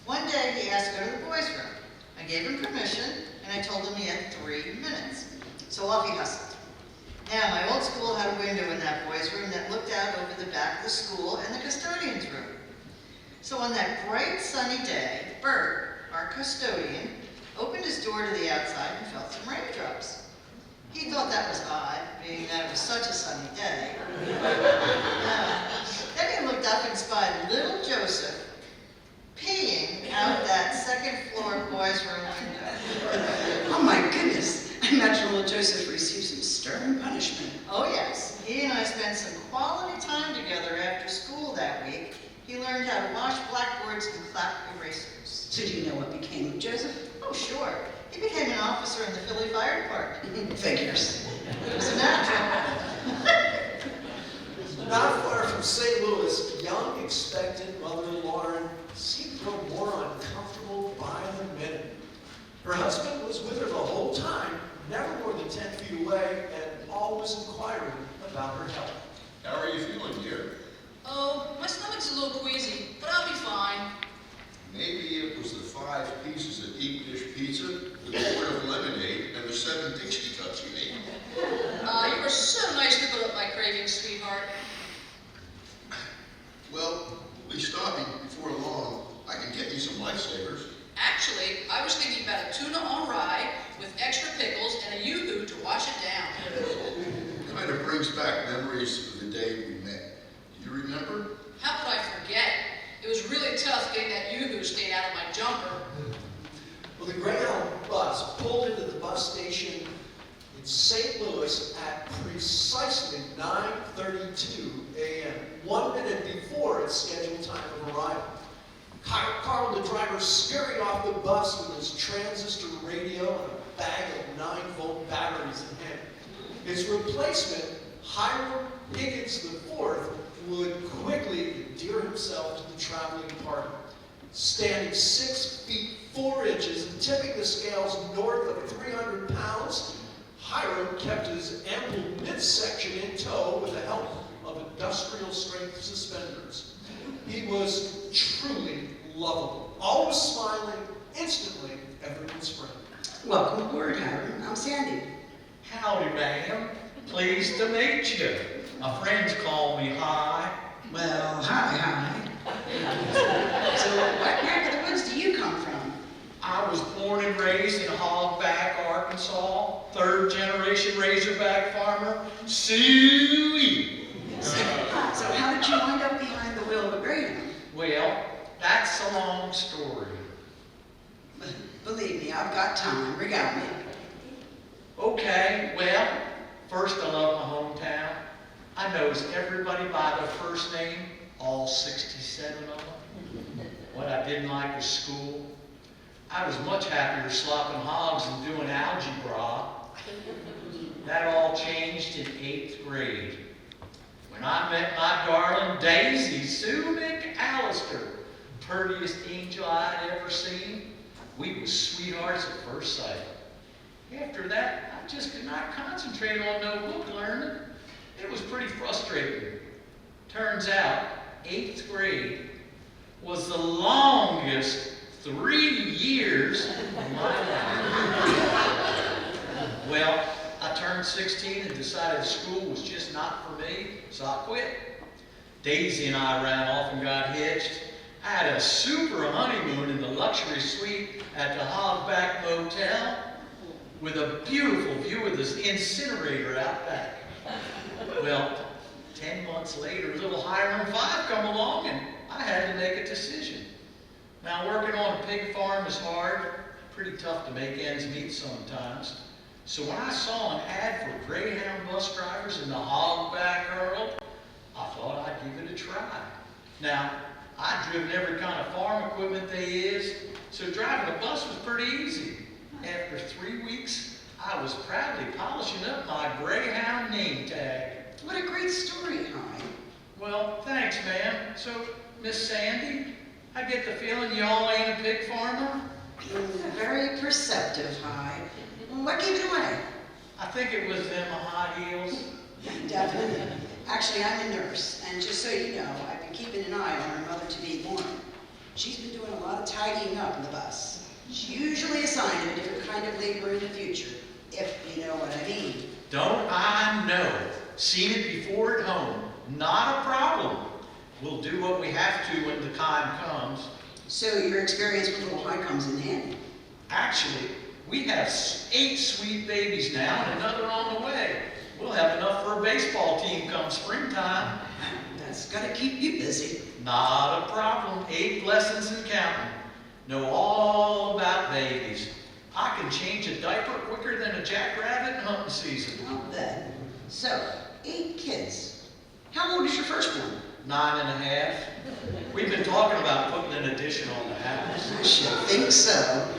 One day he asked to go to the boys' room. I gave him permission, and I told him he had 3 minutes. So off he hustled. Now, my old school had a window in that boys' room that looked out over the back of the school and the custodian's room. So on that bright sunny day, Bert, our custodian, opened his door to the outside and felt some raindrops. He thought that was odd, being that it was such a sunny day. Then he looked up and spied little Joseph peeing out that second floor boys' room window. Oh my goodness, I imagine little Joseph received some stern punishment. Oh yes, he and I spent some quality time together after school that week. He learned how to wash blackboards and clap erasers. So do you know what became of Joseph? Oh sure, he became an officer in the Philly Fire Department. Figures. It was a natural. Not far from St. Louis, young, expectant mother Lauren seemed to grow more uncomfortable by the minute. Her husband was with her the whole time, never more than 10 feet away, and always inquiring about her health. How are you feeling, dear? Oh, my stomach's a little queasy, but I'll be fine. Maybe it was the 5 pieces of deep dish pizza, the quart of lemonade, and the 7 Dixie cups you ate. You were so nice to put up my cravings, sweetheart. Well, please stop me before long. I can get you some lifesavers. Actually, I was thinking about a tuna on rye with extra pickles and a yoo-hoo to wash it down. Kind of brings back memories of the day we met. Do you remember? How could I forget? It was really tough getting that yoo-hoo stain out of my jumper. Well, the Greyhound bus pulled into the bus station in St. Louis at precisely 9:32 a.m., 1 minute before its scheduled time of arrival. Carl, the driver, scurried off the bus with his transistor radio and a bag of 9-volt batteries in hand. His replacement, Hiram Higgins IV, would quickly endear himself to the traveling party. Standing 6 feet 4 inches and tipping the scales north of 300 pounds, Hiram kept his ample midsection in tow with the help of industrial-strength suspenders. He was truly lovable, always smiling, instantly ever in spring. Welcome aboard, Hiram. I'm Sandy. Howdy, ma'am. Pleased to meet you. My friends call me Hi. Well, hi. So what neck of the woods do you come from? I was born and raised in Hogback, Arkansas. 3rd generation Razorback farmer. Suey. So how did you wind up behind the wheel of a Greyhound? Well, that's a long story. Believe me, I've got time. Regale me. Okay, well, first I love my hometown. I knows everybody by their first name, all 67 of them. What I didn't like was school. I was much happier slopping hogs than doing algebra. That all changed in 8th grade. When I met my darling Daisy Sue McAllister, prettiest angel I'd ever seen, we was sweethearts at first sight. After that, I just could not concentrate on no book learning. It was pretty frustrating. Turns out, 8th grade was the longest 3 years of my life. Well, I turned 16 and decided school was just not for me, so I quit. Daisy and I ran off and got hitched. I had a super honeymoon in the luxury suite at the Hogback Motel with a beautiful view of the incinerator out back. Well, 10 months later, little Hiram 5 come along and I had to make a decision. Now, working on a pig farm is hard, pretty tough to make ends meet sometimes. So when I saw an ad for Greyhound bus drivers in the Hogback Herald, I thought I'd give it a try. Now, I'd driven every kind of farm equipment there is, so driving a bus was pretty easy. After 3 weeks, I was proudly polishing up my Greyhound name tag. What a great story, Hi. Well, thanks, ma'am. So, Miss Sandy, I get the feeling y'all ain't a pig farmer? Very perceptive, Hi. What gave it away? I think it was them high heels. Definitely. Actually, I'm a nurse, and just so you know, I've been keeping an eye on her mother-to-be-born. She's been doing a lot of tidying up in the bus. She's usually assigned a different kind of labor in the future, if you know what I mean. Don't I know? Seen it before at home. Not a problem. We'll do what we have to when the time comes. So your experience with Little High comes in handy. Actually, we have 8 sweet babies now and another on the way. We'll have enough for a baseball team come springtime. That's gotta keep you busy. Not a problem. 8 lessons and counting. Know all about babies. I can change a diaper quicker than a jackrabbit in hunting season. I'll bet. So, 8 kids. How old is your firstborn? 9.5. We've been talking about putting an addition on the house. I should think so.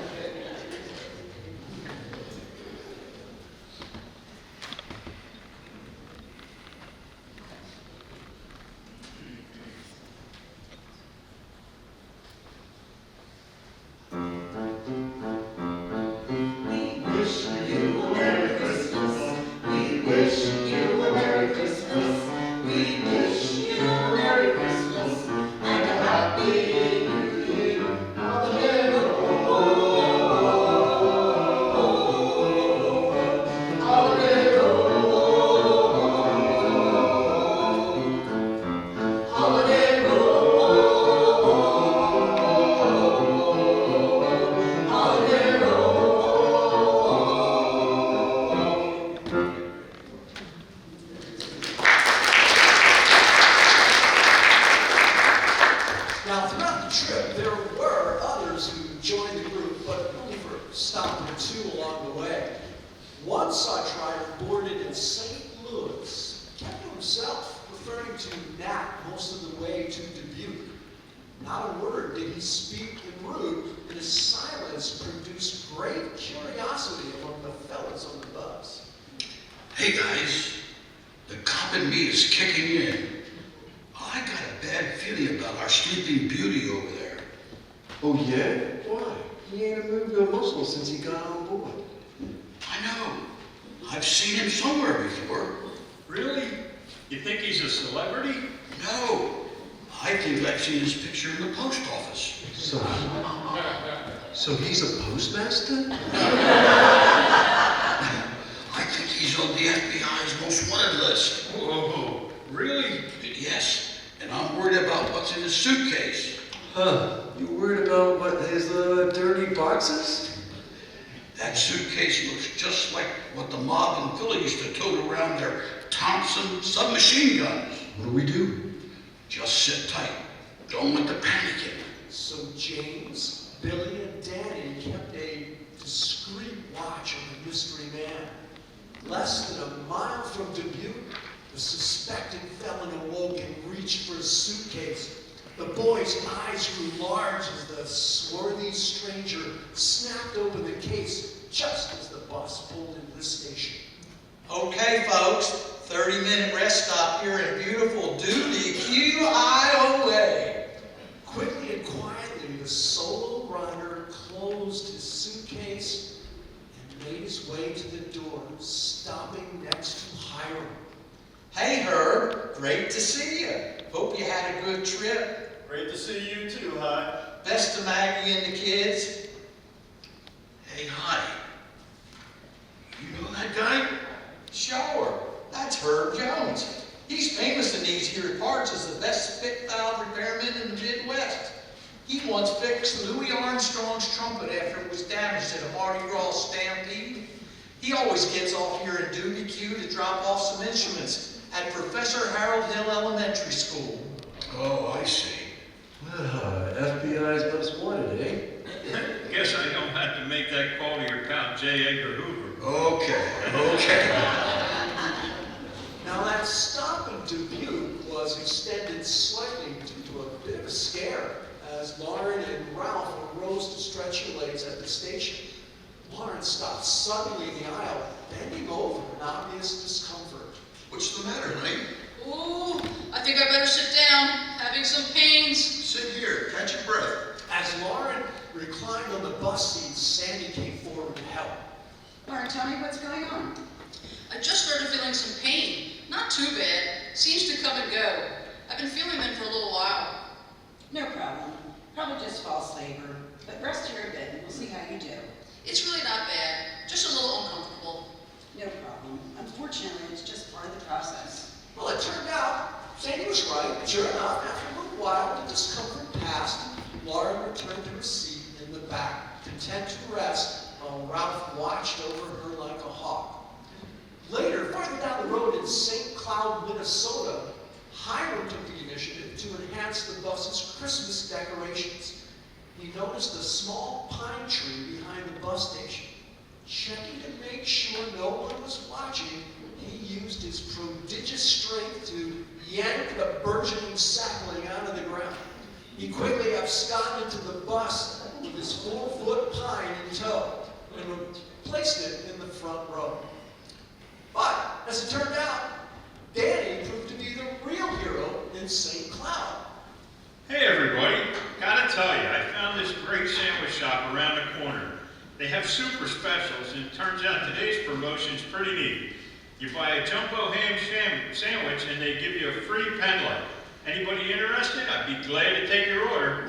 Now, throughout the trip, there were others who joined the group, but only for a stop or two along the way. One such rider boarded in St. Louis, kept to himself, preferring to nap most of the way to Dubuque. Not a word did he speak in rude, and his silence produced great curiosity among the fellas on the bus. Hey guys, the cop in me is kicking in. I got a bad feeling about our sleeping beauty over there. Oh yeah? Why? He ain't moved a muscle since he got on board. I know. I've seen him somewhere before. Really? You think he's a celebrity? No. I think I've seen his picture in the post office. So he's a postmaster? I think he's on the FBI's most wanted list. Whoa, really? Yes. And I'm worried about what's in his suitcase. Huh. You worried about what, his dirty boxes? That suitcase looks just like what the mob in Philly used to tote around their Thompson submachine guns. What do we do? Just sit tight. Don't let the panic in. So James, Billy, and Danny kept a discreet watch on the mystery man. Less than a mile from Dubuque, the suspected felon awoke and reached for his suitcase. The boy's eyes grew large as the swarthy stranger snapped open the case just as the bus pulled into the station. Okay, folks, 30-minute rest stop here in beautiful Dubuque, Iowa. Quickly and quietly, the solo rider closed his suitcase and made his way to the door, stopping next to Hiram. Hey, Herb, great to see you. Hope you had a good trip. Great to see you too, Hi. Best to Maggie and the kids. Hey, hi. You know that guy? Sure, that's Herb Jones. He's famous in these here parts as the best spit valve repairman in the Midwest. He once fixed Louis Armstrong's trumpet after it was damaged at a Mardi Gras stampede. He always gets off here in Dubuque to drop off some instruments at Professor Harold Hill Elementary School. Oh, I see. FBI's most wanted, eh? Guess I don't have to make that call to your pal J. Edgar Hoover. Okay. Now that stop in Dubuque was extended slightly due to a bit of a scare as Lauren and Ralph arose to stretch your legs at the station. Lauren stopped suddenly in the aisle, bending over in obvious discomfort. What's the matter, honey? Ooh, I think I better sit down. Having some pains. Sit here, catch your breath. As Lauren reclined on the bus seat, Sandy came forward to help. Lauren, tell me what's going on. I just started feeling some pain. Not too bad. Seems to come and go. I've been feeling them for a little while. No problem. Probably just false labor. But rest here a bit and we'll see how you do. It's really not bad. Just a little uncomfortable. No problem. Unfortunately, it's just part of the process. Danny was right. Sure enough, after a little while, the discomfort passed. Lauren returned to her seat in the back, content to rest, while Ralph watched over her like a hawk. Later, farther down the road in St. Cloud, Minnesota, Hiram took the initiative to enhance the bus's Christmas decorations. He noticed a small pine tree behind the bus station. Checking to make sure no one was watching, he used his prodigious strength to yank the burgeoning sapling out of the ground. He quickly absconded to the bus with his 4-foot pine in tow and placed it in the front row. But, as it turned out, Danny proved to be the real hero in St. Cloud. Hey everybody, gotta tell you, I found this great sandwich shop around the corner. They have super specials, and it turns out today's promotion's pretty neat. You buy a jumbo ham sandwich and they give you a free pen light. Anybody interested? I'd be glad to take your order.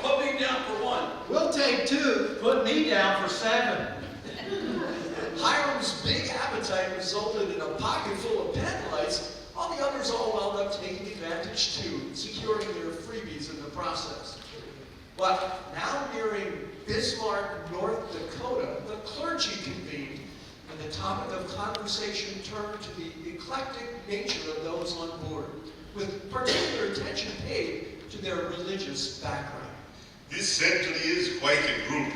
Put me down for one. We'll take 2. Put me down for 7. Hiram's big appetite resulted in a pocket full of pen lights, while the others all wound up taking advantage too, securing their freebies in the process. But now nearing Bismarck, North Dakota, the clergy convened, and the topic of conversation turned to the eclectic nature of those on board, with particular attention paid to their religious background. This certainly is quite a group.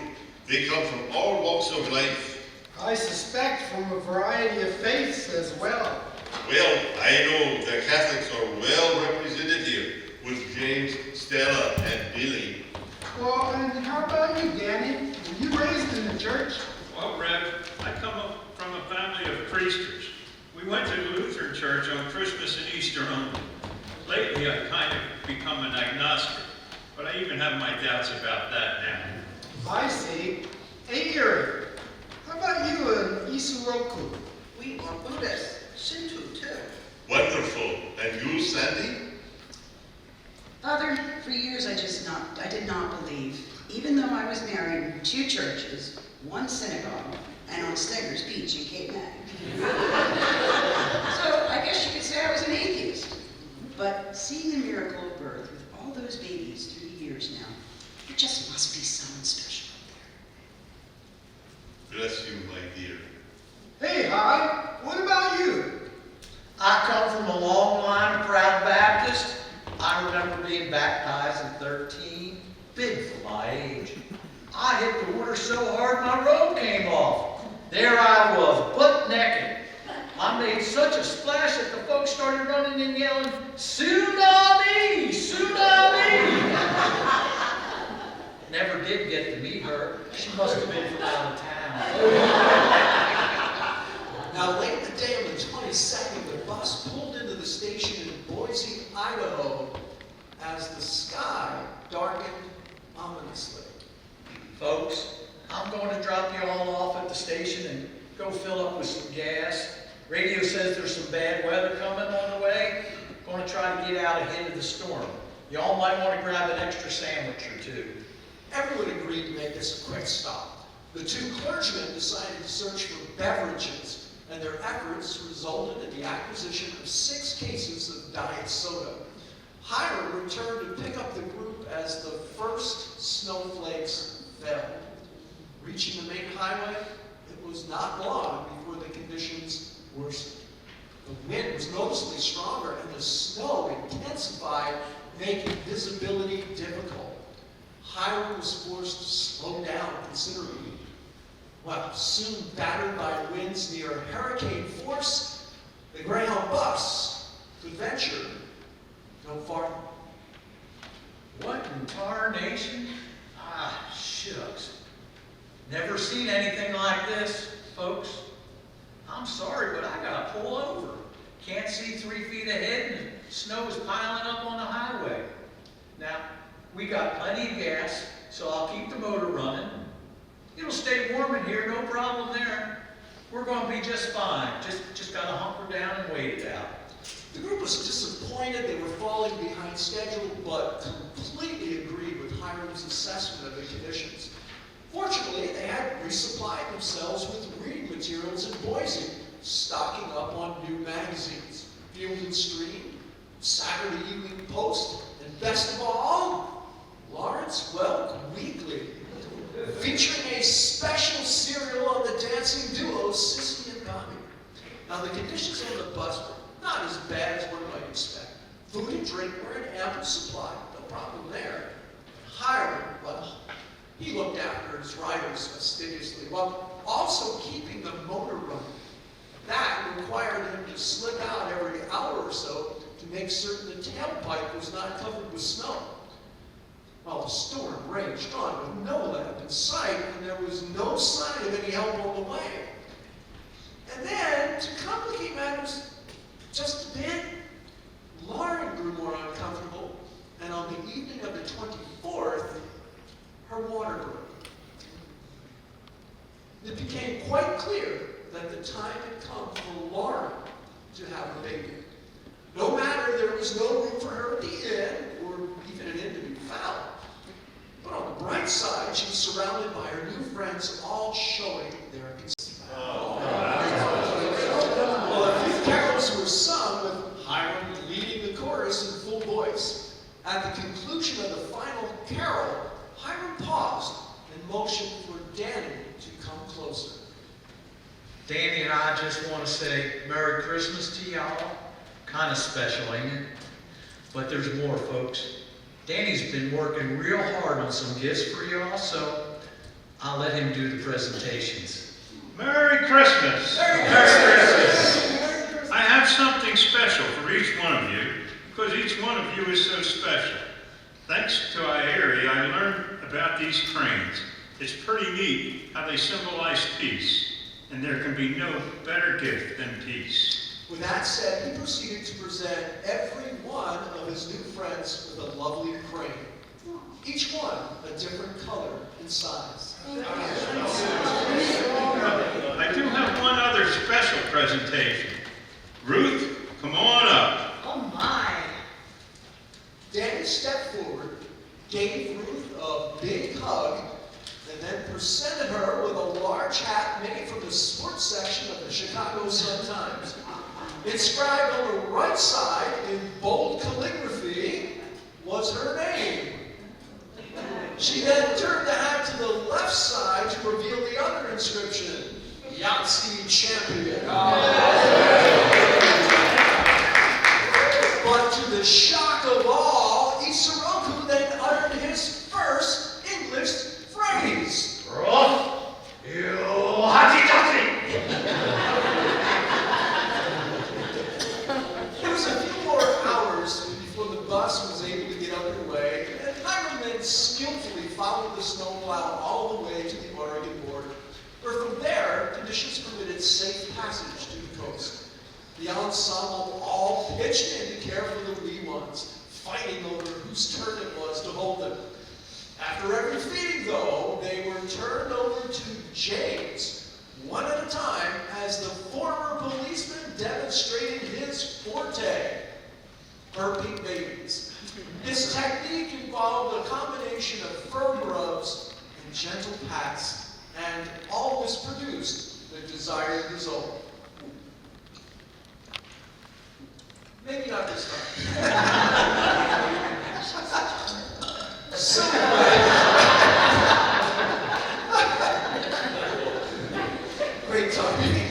They come from all walks of life. I suspect from a variety of faiths as well. Well, I know the Catholics are well represented here, with James, Stella, and Billy. Well, and how about you, Danny? Were you raised in the church? Well, Rev, I come up from a family of priesters. We went to the Lutheran church on Christmas and Easter only. Lately, I've kind of become an agnostic, but I even have my doubts about that now. I see. Hey, Yuri, how about you and Isuroku? We are Buddhists, Shinto too. Wonderful. And you, Sandy? Father, for years I did not believe, even though I was married in 2 churches, 1 synagogue, and on Sniggers Beach in Cape May. So I guess you could say I was an atheist. But seeing the miracle of birth with all those babies through the years now, there just must be someone special up Bless you, my dear. Hey, Hi, what about you? I come from a long line of proud Baptists. I remember being baptized at 13, big for my age. I hit the water so hard my robe came off. There I was, butt naked. I made such a splash that the folks started running and yelling, "Tsunami! Tsunami!" Never did get to meet her. She must have been from out of town. Now, late in the day on the 22nd, the bus pulled into the station in Boise, Idaho, as the sky darkened ominously. Folks, I'm going to drop you all off at the station and go fill up with some gas. Radio says there's some bad weather coming on the way. Going to try to get out ahead of the storm. Y'all might want to grab an extra sandwich or 2. Everyone agreed to make this a quick stop. The 2 clergymen decided to search for beverages, and their efforts resulted in the acquisition of 6 cases of diet soda. Hiram returned to pick up the group as the first snowflakes fell. Reaching the main highway, it was not long before the conditions worsened. The wind was noticeably stronger and the snow intensified, making visibility difficult. Hiram was forced to slow down considerably. Well, soon battered by winds near hurricane force, the Greyhound bus could venture no farther. What in tarnation? Ah, shucks. Never seen anything like this, folks. I'm sorry, but I gotta pull over. Can't see 3 feet ahead and the snow is piling up on the highway. Now, we got plenty of gas, so I'll keep the motor running. It'll stay warm in here, no problem there. We're gonna be just fine. Just gotta hunker down and wait it out. The group was disappointed they were falling behind schedule, but completely agreed with Hiram's assessment of the conditions. Fortunately, they had resupplied themselves with reading materials in Boise, stocking up on new magazines. Field and Stream, Saturday Evening Post, and best of all, Lawrence Welk Weekly, featuring a special serial on the dancing duo Sissy and Bobby. Now, the conditions on the bus were not as bad as one might expect. Food and drink were in ample supply, no problem there. Hiram, well, he looked after his riders fastidiously, while also keeping the motor running. That required him to slip out every hour or so to make certain the tailpipe was not covered with snow. While the storm raged on with no let up in sight, and there was no sign of any help on the way. And then, to complicate matters just a bit, Lauren grew more uncomfortable, and on the evening of the 24th, her water broke. It became quite clear that the time had come for Lauren to have a baby. No matter there was no room for her at the inn, or even an inn to be found. But on the bright side, she was surrounded by her new friends, all showing their consent. Well, a few carols were sung with Hiram leading the chorus in full voice. At the conclusion of the final carol, Hiram paused and motioned for Danny to come closer. Danny and I just want to say Merry Christmas to y'all. Kind of special, ain't it? But there's more, folks. Danny's been working real hard on some gifts for y'all, so I'll let him do the presentations. Merry Christmas! Merry Christmas! I have something special for each one of you, because each one of you is so special. Thanks to Ieri, I learned about these cranes. It's pretty neat how they symbolize peace, and there can be no better gift than peace. With that said, he proceeded to present every one of his new friends with a lovely crane. Each one a different color and size. I do have one other special presentation. Ruth, come on up. Oh my. Danny stepped forward, gave Ruth a big hug, and then presented her with a large hat made from the sports section of the Chicago Sun-Times. Inscribed on the right side in bold calligraphy was her name. She then turned the hat to the left side to reveal the other inscription, Yahtzee Champion. But to the shock of all, Isoroku then uttered his first English phrase. Ruff, you hotty-totty! It was a few more hours before the bus was able to get underway, and Hiram then skillfully followed the snowplow all the way to the Oregon border, where from there, conditions permitted safe passage to the coast. The ensemble all pitched in to care for the wee ones, fighting over whose turn it was to hold them. After every feeding, though, they were turned over to James, one at a time, as the former policeman demonstrated his forte, burping babies. His technique involved a combination of firm rubs and gentle pats, and always produced the desired result. Maybe not this time. So great talking.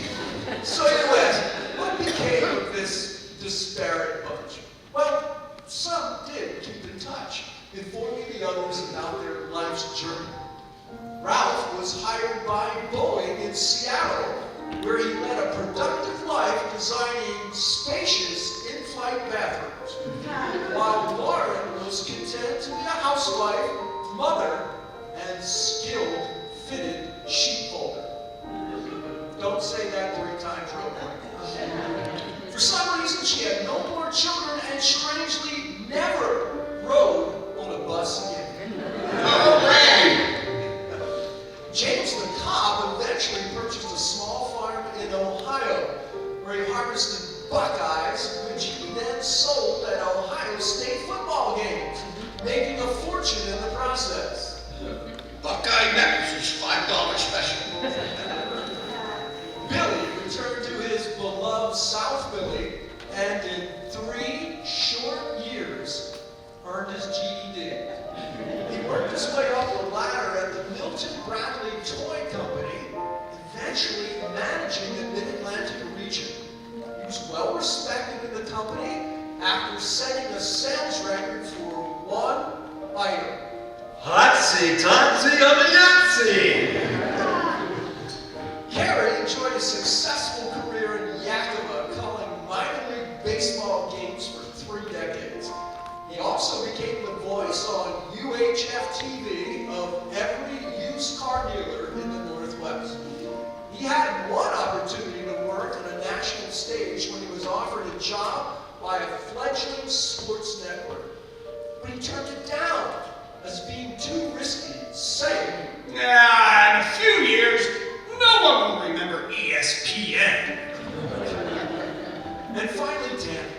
So anyway, what became of this disparate bunch? Well, some did keep in touch, informing the others about their life's journey. Ralph was hired by Boeing in Seattle, where he led a productive life designing spacious in-flight bathrooms, while Lauren was content to be a housewife, mother, and skilled fitted sheet folder. Don't say that 3 times real quick. For some reason, she had no more children and strangely never rode on a bus again. No way! James the Cobb eventually purchased a small farm in Ohio, where he harvested buckeyes, which he then sold at Ohio State football games, making a fortune in the process. Buckeye necklaces, $5 special. Billy returned to his beloved South Philly and in 3 short years earned his GED. He worked his way up the ladder at the Milton Bradley Toy Company, eventually managing the Mid-Atlantic region. He was well respected in the company after setting a sales record for one item. Hotsy totsy of a Yahtzee! Carey enjoyed a successful career in Yakima, calling minor league baseball games for 3 decades. He also became the voice on UHF TV of every used car dealer in the Northwest. He had one opportunity to work on a national stage when he was offered a job by a fledgling sports network. But he turned it down as being too risky, saying, Yeah, in a few years, no one will remember ESPN. And finally, Danny.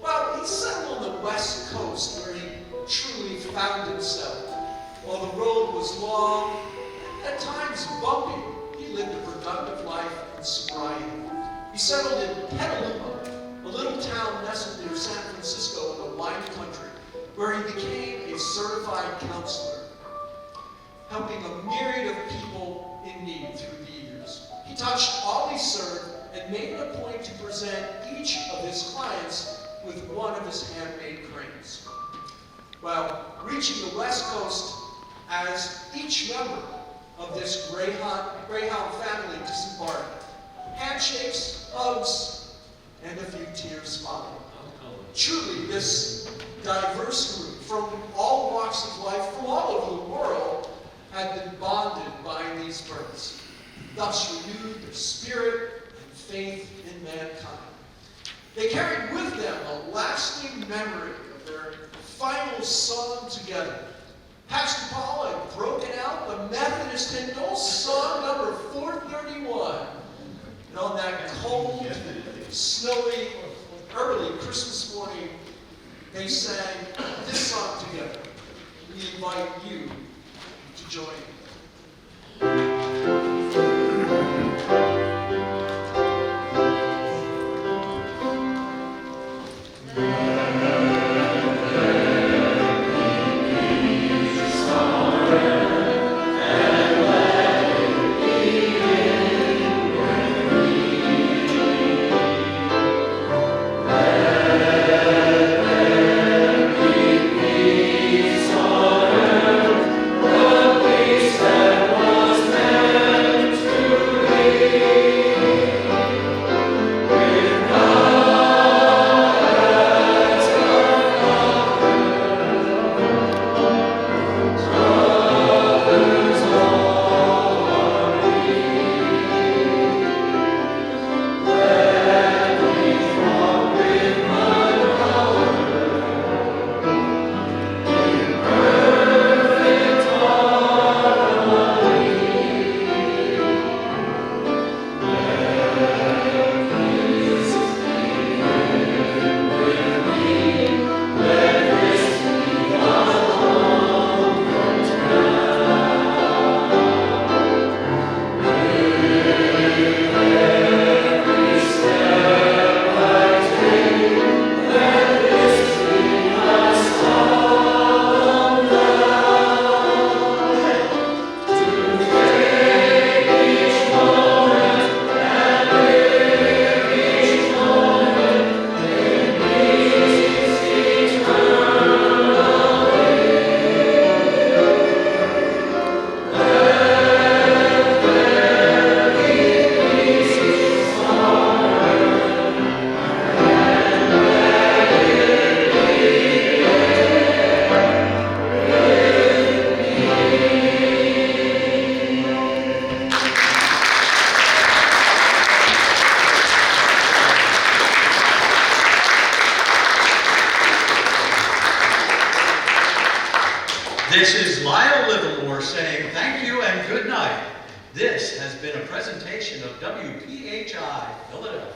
Well, he settled on the West Coast where he truly found himself. While the road was long, at times bumpy, he lived a productive life in sobriety. He settled in Petaluma, a little town nestled near San Francisco in the wine country, where he became a certified counselor, helping a myriad of people in need through the years. He touched all he served and made it a point to present each of his clients with one of his handmade cranes. Well, reaching the West Coast as each member of this Greyhound family disembarked, handshakes, hugs, and a few tears followed. Truly, this diverse group from all walks of life, from all over the world, had been bonded by these births, thus renewed their spirit and faith in mankind. They carried with them a lasting memory of their final song together. Pastor Paul had broken out the Methodist hymnal, song number 431. And on that cold, snowy, early Christmas morning, they sang this song together. We invite you to join in. This is Lyle Livermore saying thank you and good night. This has been a presentation of WPHI Philadelphia.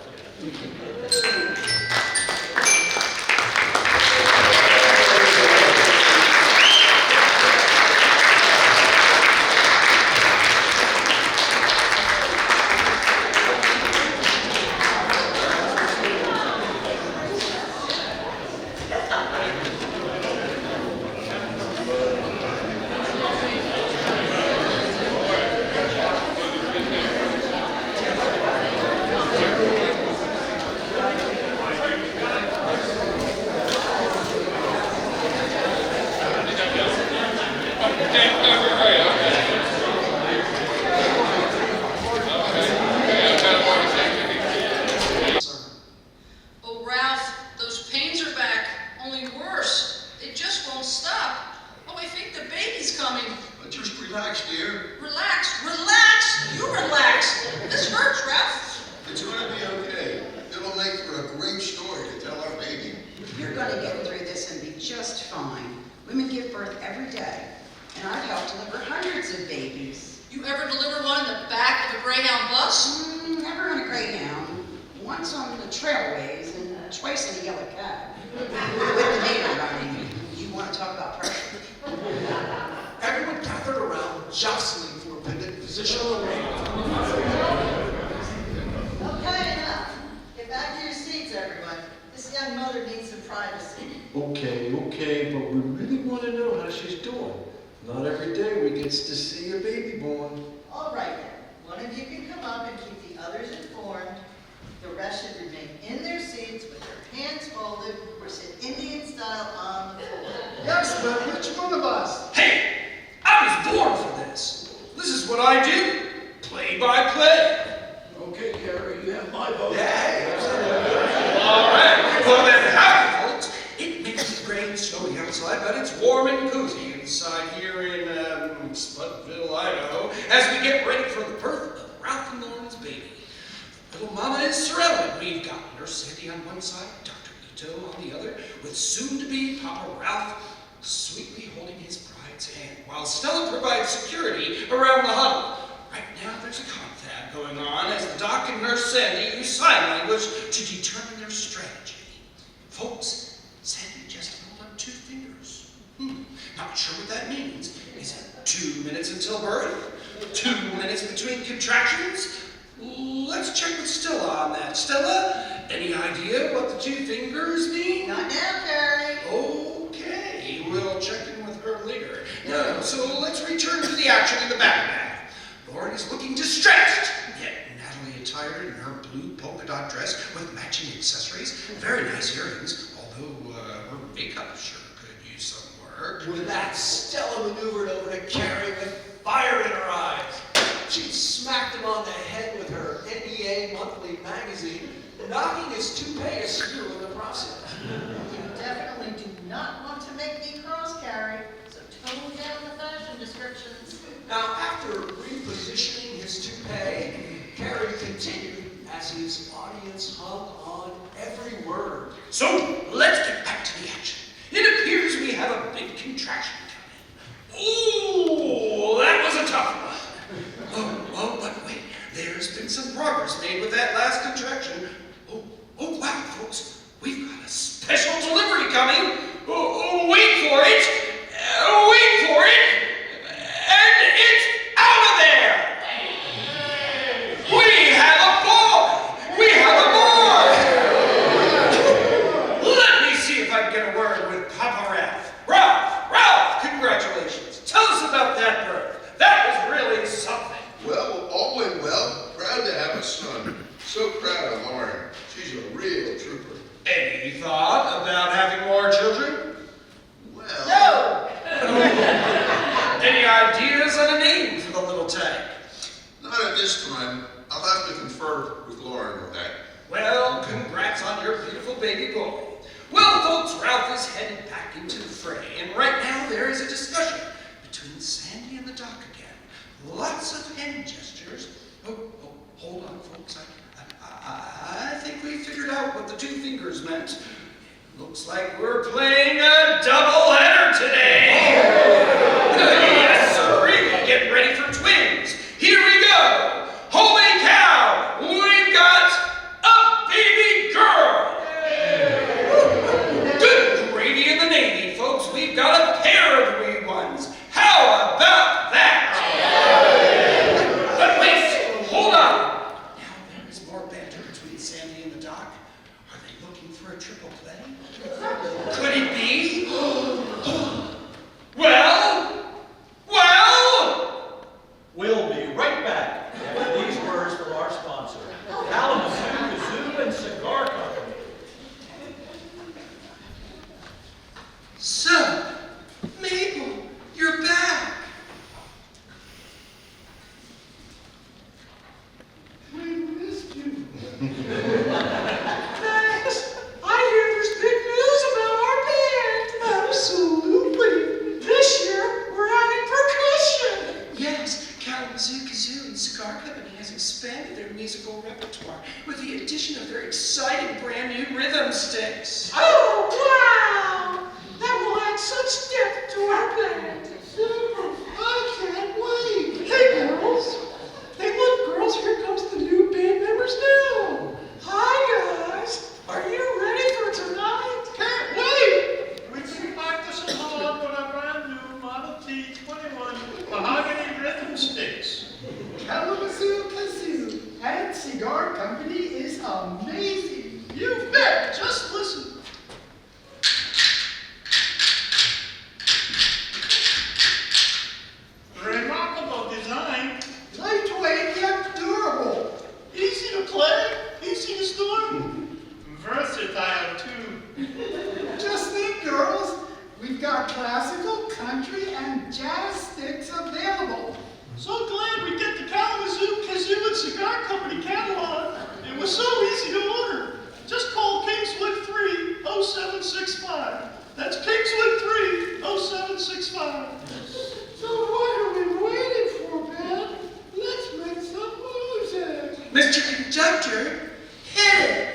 house. Never in a Greyhound, once on the trailways, and twice in a yellow cab. With the neighbor running. You want to talk about pressure? Everyone gathered around, jostling for a position. Okay, enough. Get back to your seats, everyone. This young mother needs some privacy. Okay, but we really want to know how she's doing. Not every day we gets to see a baby born. All right then. One of you can come up and keep the others informed. The rest should remain in their seats with their hands folded or sit Indian style on the floor. Yes, but which one of us? Hey, I was born for this. This is what I do. Play by play. Okay, Carrie, you have my vote. All right. Well then, howdy, folks. It may be gray and snowy outside, but it's warm and cozy inside here in Spudville, Idaho, as we get ready for the birth of Ralph and Lauren's baby. Little mama is surrounded. We've got Nurse Sandy on one side, Dr. Ito on the other, with soon-to-be Papa Ralph sweetly holding his bride's hand, while Stella provides security around the huddle. Right now, there's a confab going on as the doc and Nurse Sandy use sign language to determine their strategy. Folks, Sandy just held up 2 fingers. Not sure what that means. Is it 2 minutes until birth? 2 minutes between contractions? Let's check with Stella on that. Stella, any idea what the 2 fingers mean? Not now, Carrie. Okay, we'll check in with her later. No, so let's return to the action in the back now. Lauren is looking distressed, yet Natalie attired in her blue polka dot dress with matching accessories. Very nice earrings, although her makeup sure could use some work. With that, Stella maneuvered over to Carrie with fire in her eyes. She smacked him on the head with her NBA monthly magazine, knocking his toupee askew in the process. You definitely do not want to make me cross, Carrie, so tone down the fashion descriptions. Now, after repositioning his toupee, Carrie continued as his audience hung on every word. So, let's get back to the action. It appears we have a big contraction coming. Ooh, that was a tough one. Oh, but wait, there's been some progress made with that last contraction. Oh, wow, folks, we've got a special delivery coming. Wait for it. Wait for it. And it's out of there. We have a boy. We have a boy. Let me see if I can get a word with Papa Ralph. Ralph, congratulations. Tell us about that birth. That was really something. Well, all went well. Proud to have a son. So proud of Lauren. She's a real trooper. Any thought about having more children? Well... No! Any ideas on a name for the little tag? Not at this time. I'll have to confer with Lauren on that. Well, congrats on your beautiful baby boy. Well, folks, Ralph is headed back into the fray, and right now there is a discussion between Sandy and the doc again. Lots of hand gestures. Oh, hold on, folks. I think we figured out what the 2 fingers meant. Looks like we're playing a double-header today. Yes, sir. Get ready for twins. Here we go. Holy cow! We've got a baby girl. Good gravy in the Navy, folks. We've got a pair of wee ones. How about that? But wait, hold on. Now there is more banter between Sandy and the doc. Are they looking for a triple play? Could it be? Well? We'll be right back after these words from our sponsor, Kalamazoo Kazoo and Cigar Company. So, Mabel, you're back. We missed you. Thanks. I hear there's big news about our band. Absolutely. This year, we're adding percussion. Yes, Kalamazoo Kazoo and Cigar Company has expanded their musical repertoire with the addition of their exciting brand new rhythm sticks. Oh, wow. That will add such depth to our band. I can't wait. Hey, girls. Hey, look, girls, here comes the cigar company is amazing. You bet. Just listen. Remarkable design. Lightweight yet durable. Easy to play, easy to store. Versatile, too. Just think, girls, we've got classical, country, and jazz sticks available. So glad we get the Kalamazoo Kazoo and Cigar Company catalog. It was so easy to order. Just call Kingswood 3-0765. That's Kingswood 3-0765. So what are we waiting for, Ben? Let's make some music. Mr. Conductor, hit it!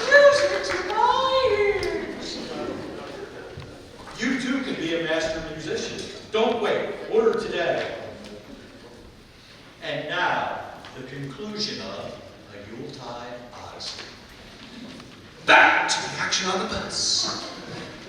Music to my ears. You too can be a master musician. Don't wait. Order today. And now, the conclusion of A Yuletide Odyssey. Back to the action on the bus.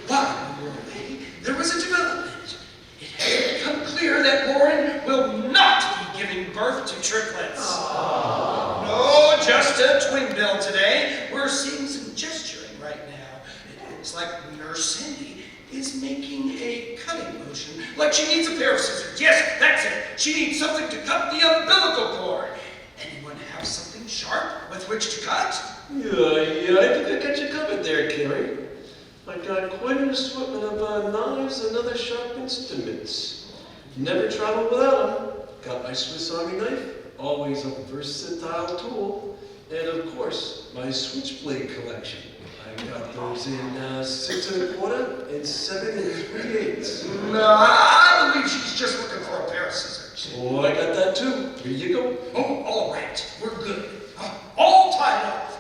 While we were away, there was a development. It has become clear that Lauren will not be giving birth to triplets. No, just a twin bill today. We're seeing some gesturing right now. It looks like Nurse Cindy is making a cutting motion, like she needs a pair of scissors. Yes, that's it. She needs something to cut the umbilical cord. Anyone have something sharp with which to cut? Yeah, I think I got you covered there, Carrie. I got quite an assortment of knives and other sharp instruments. Never traveled without them. Got my Swiss Army knife, always a versatile tool. And of course, my switchblade collection. I got those in 6 1/4 and 7 3/8. No, I believe she's just looking for a pair of scissors. Oh, I got that too. Here you go. Oh, all right. We're good. All tied up.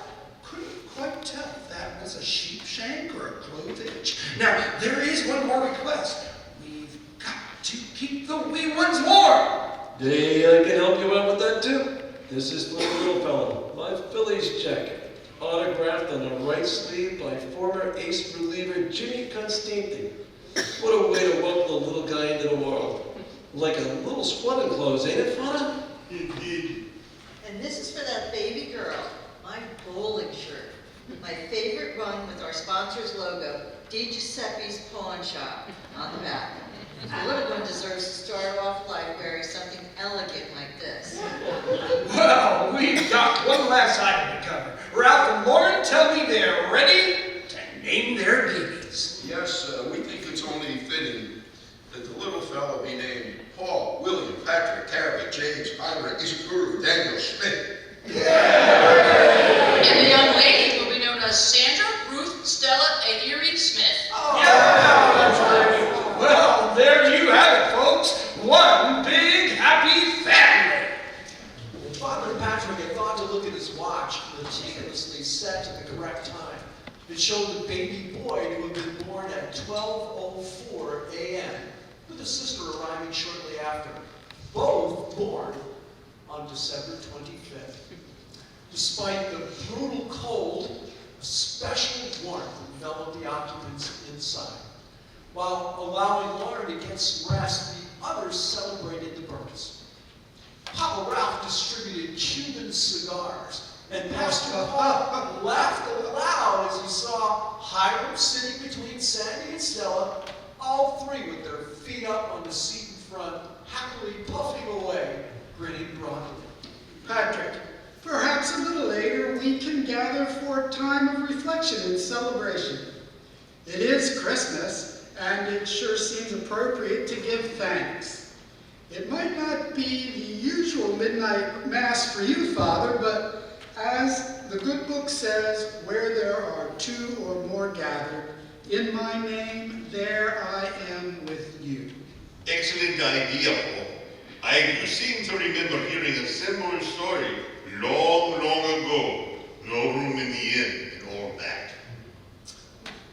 Couldn't quite tell if that was a sheep shank or a clove hitch. Now, there is one more request. We've got to keep the wee ones warm. Hey, I can help you out with that too. This is for the little fellow. My Phillies jacket. Autographed on the right sleeve by former ace reliever Jimmy Constantine. What a way to welcome the little guy into the world. Like a little swan in clothes, ain't it, Fauna? Indeed. And this is for that baby girl, my bowling shirt. My favorite one with our sponsor's logo, Di Giuseppe's Pawn Shop, on the back. The little one deserves to start off life wearing something elegant like this. Well, we've got one last item to cover. Ralph and Lauren tell me they're ready to name their babies. Yes, we think it's only fitting that the little fellow be named Paul, William, Patrick, Harry, James, Ira, Isakuru, Daniel, Schmidt. And the young ladies will be known as Sandra, Ruth, Stella, and Erie Smith. Well, there you have it, folks. One big happy family. When Father Patrick had thought to look at his watch, meticulously set to the correct time. It showed the baby boy to have been born at 12:04 a.m., with a sister arriving shortly after. Both born on December 25th. Despite the brutal cold, a special warmth enveloped the occupants inside. While allowing Lauren to get some rest, the others celebrated the births. Papa Ralph distributed Cuban cigars, and Pastor Paul laughed aloud as he saw Hiram sitting between Sandy and Stella, all three with their feet up on the seat in front, happily puffing away, grinning broadly. Patrick, perhaps a little later we can gather for a time of reflection and celebration. It is Christmas, and it sure seems appropriate to give thanks. It might not be the usual midnight mass for you, Father, but as the good book says, where there are two or more gathered, in my name, there I am with you. Excellent idea, Paul. I do seem to remember hearing a similar story long, long ago. No room in the inn and all that.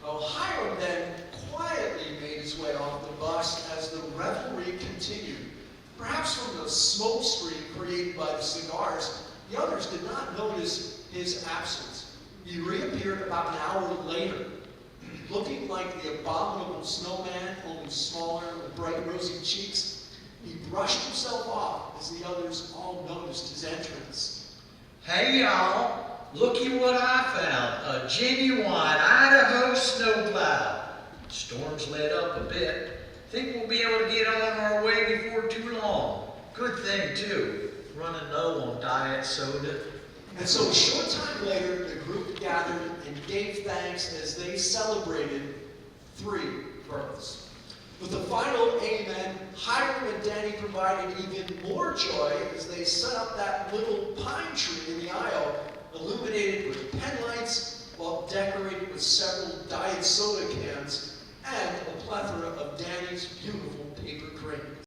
Well, Hiram then quietly made his way off the bus as the revelry continued. Perhaps from the smoke screen created by the cigars, the others did not notice his absence. He reappeared about an hour later, looking like the abominable snowman, only smaller with bright rosy cheeks. He brushed himself off as the others all noticed his entrance. Hey y'all, looky what I found, a genuine Idaho snowplow. Storm's let up a bit. Think we'll be able to get on our way before too long. Good thing too, running low on diet soda. And so a short time later, the group gathered and gave thanks as they celebrated 3 births. With the final amen, Hiram and Danny provided even more joy as they set up that little pine tree in the aisle, illuminated with pen lights while decorated with several diet soda cans and a plethora of Danny's beautiful paper cranes.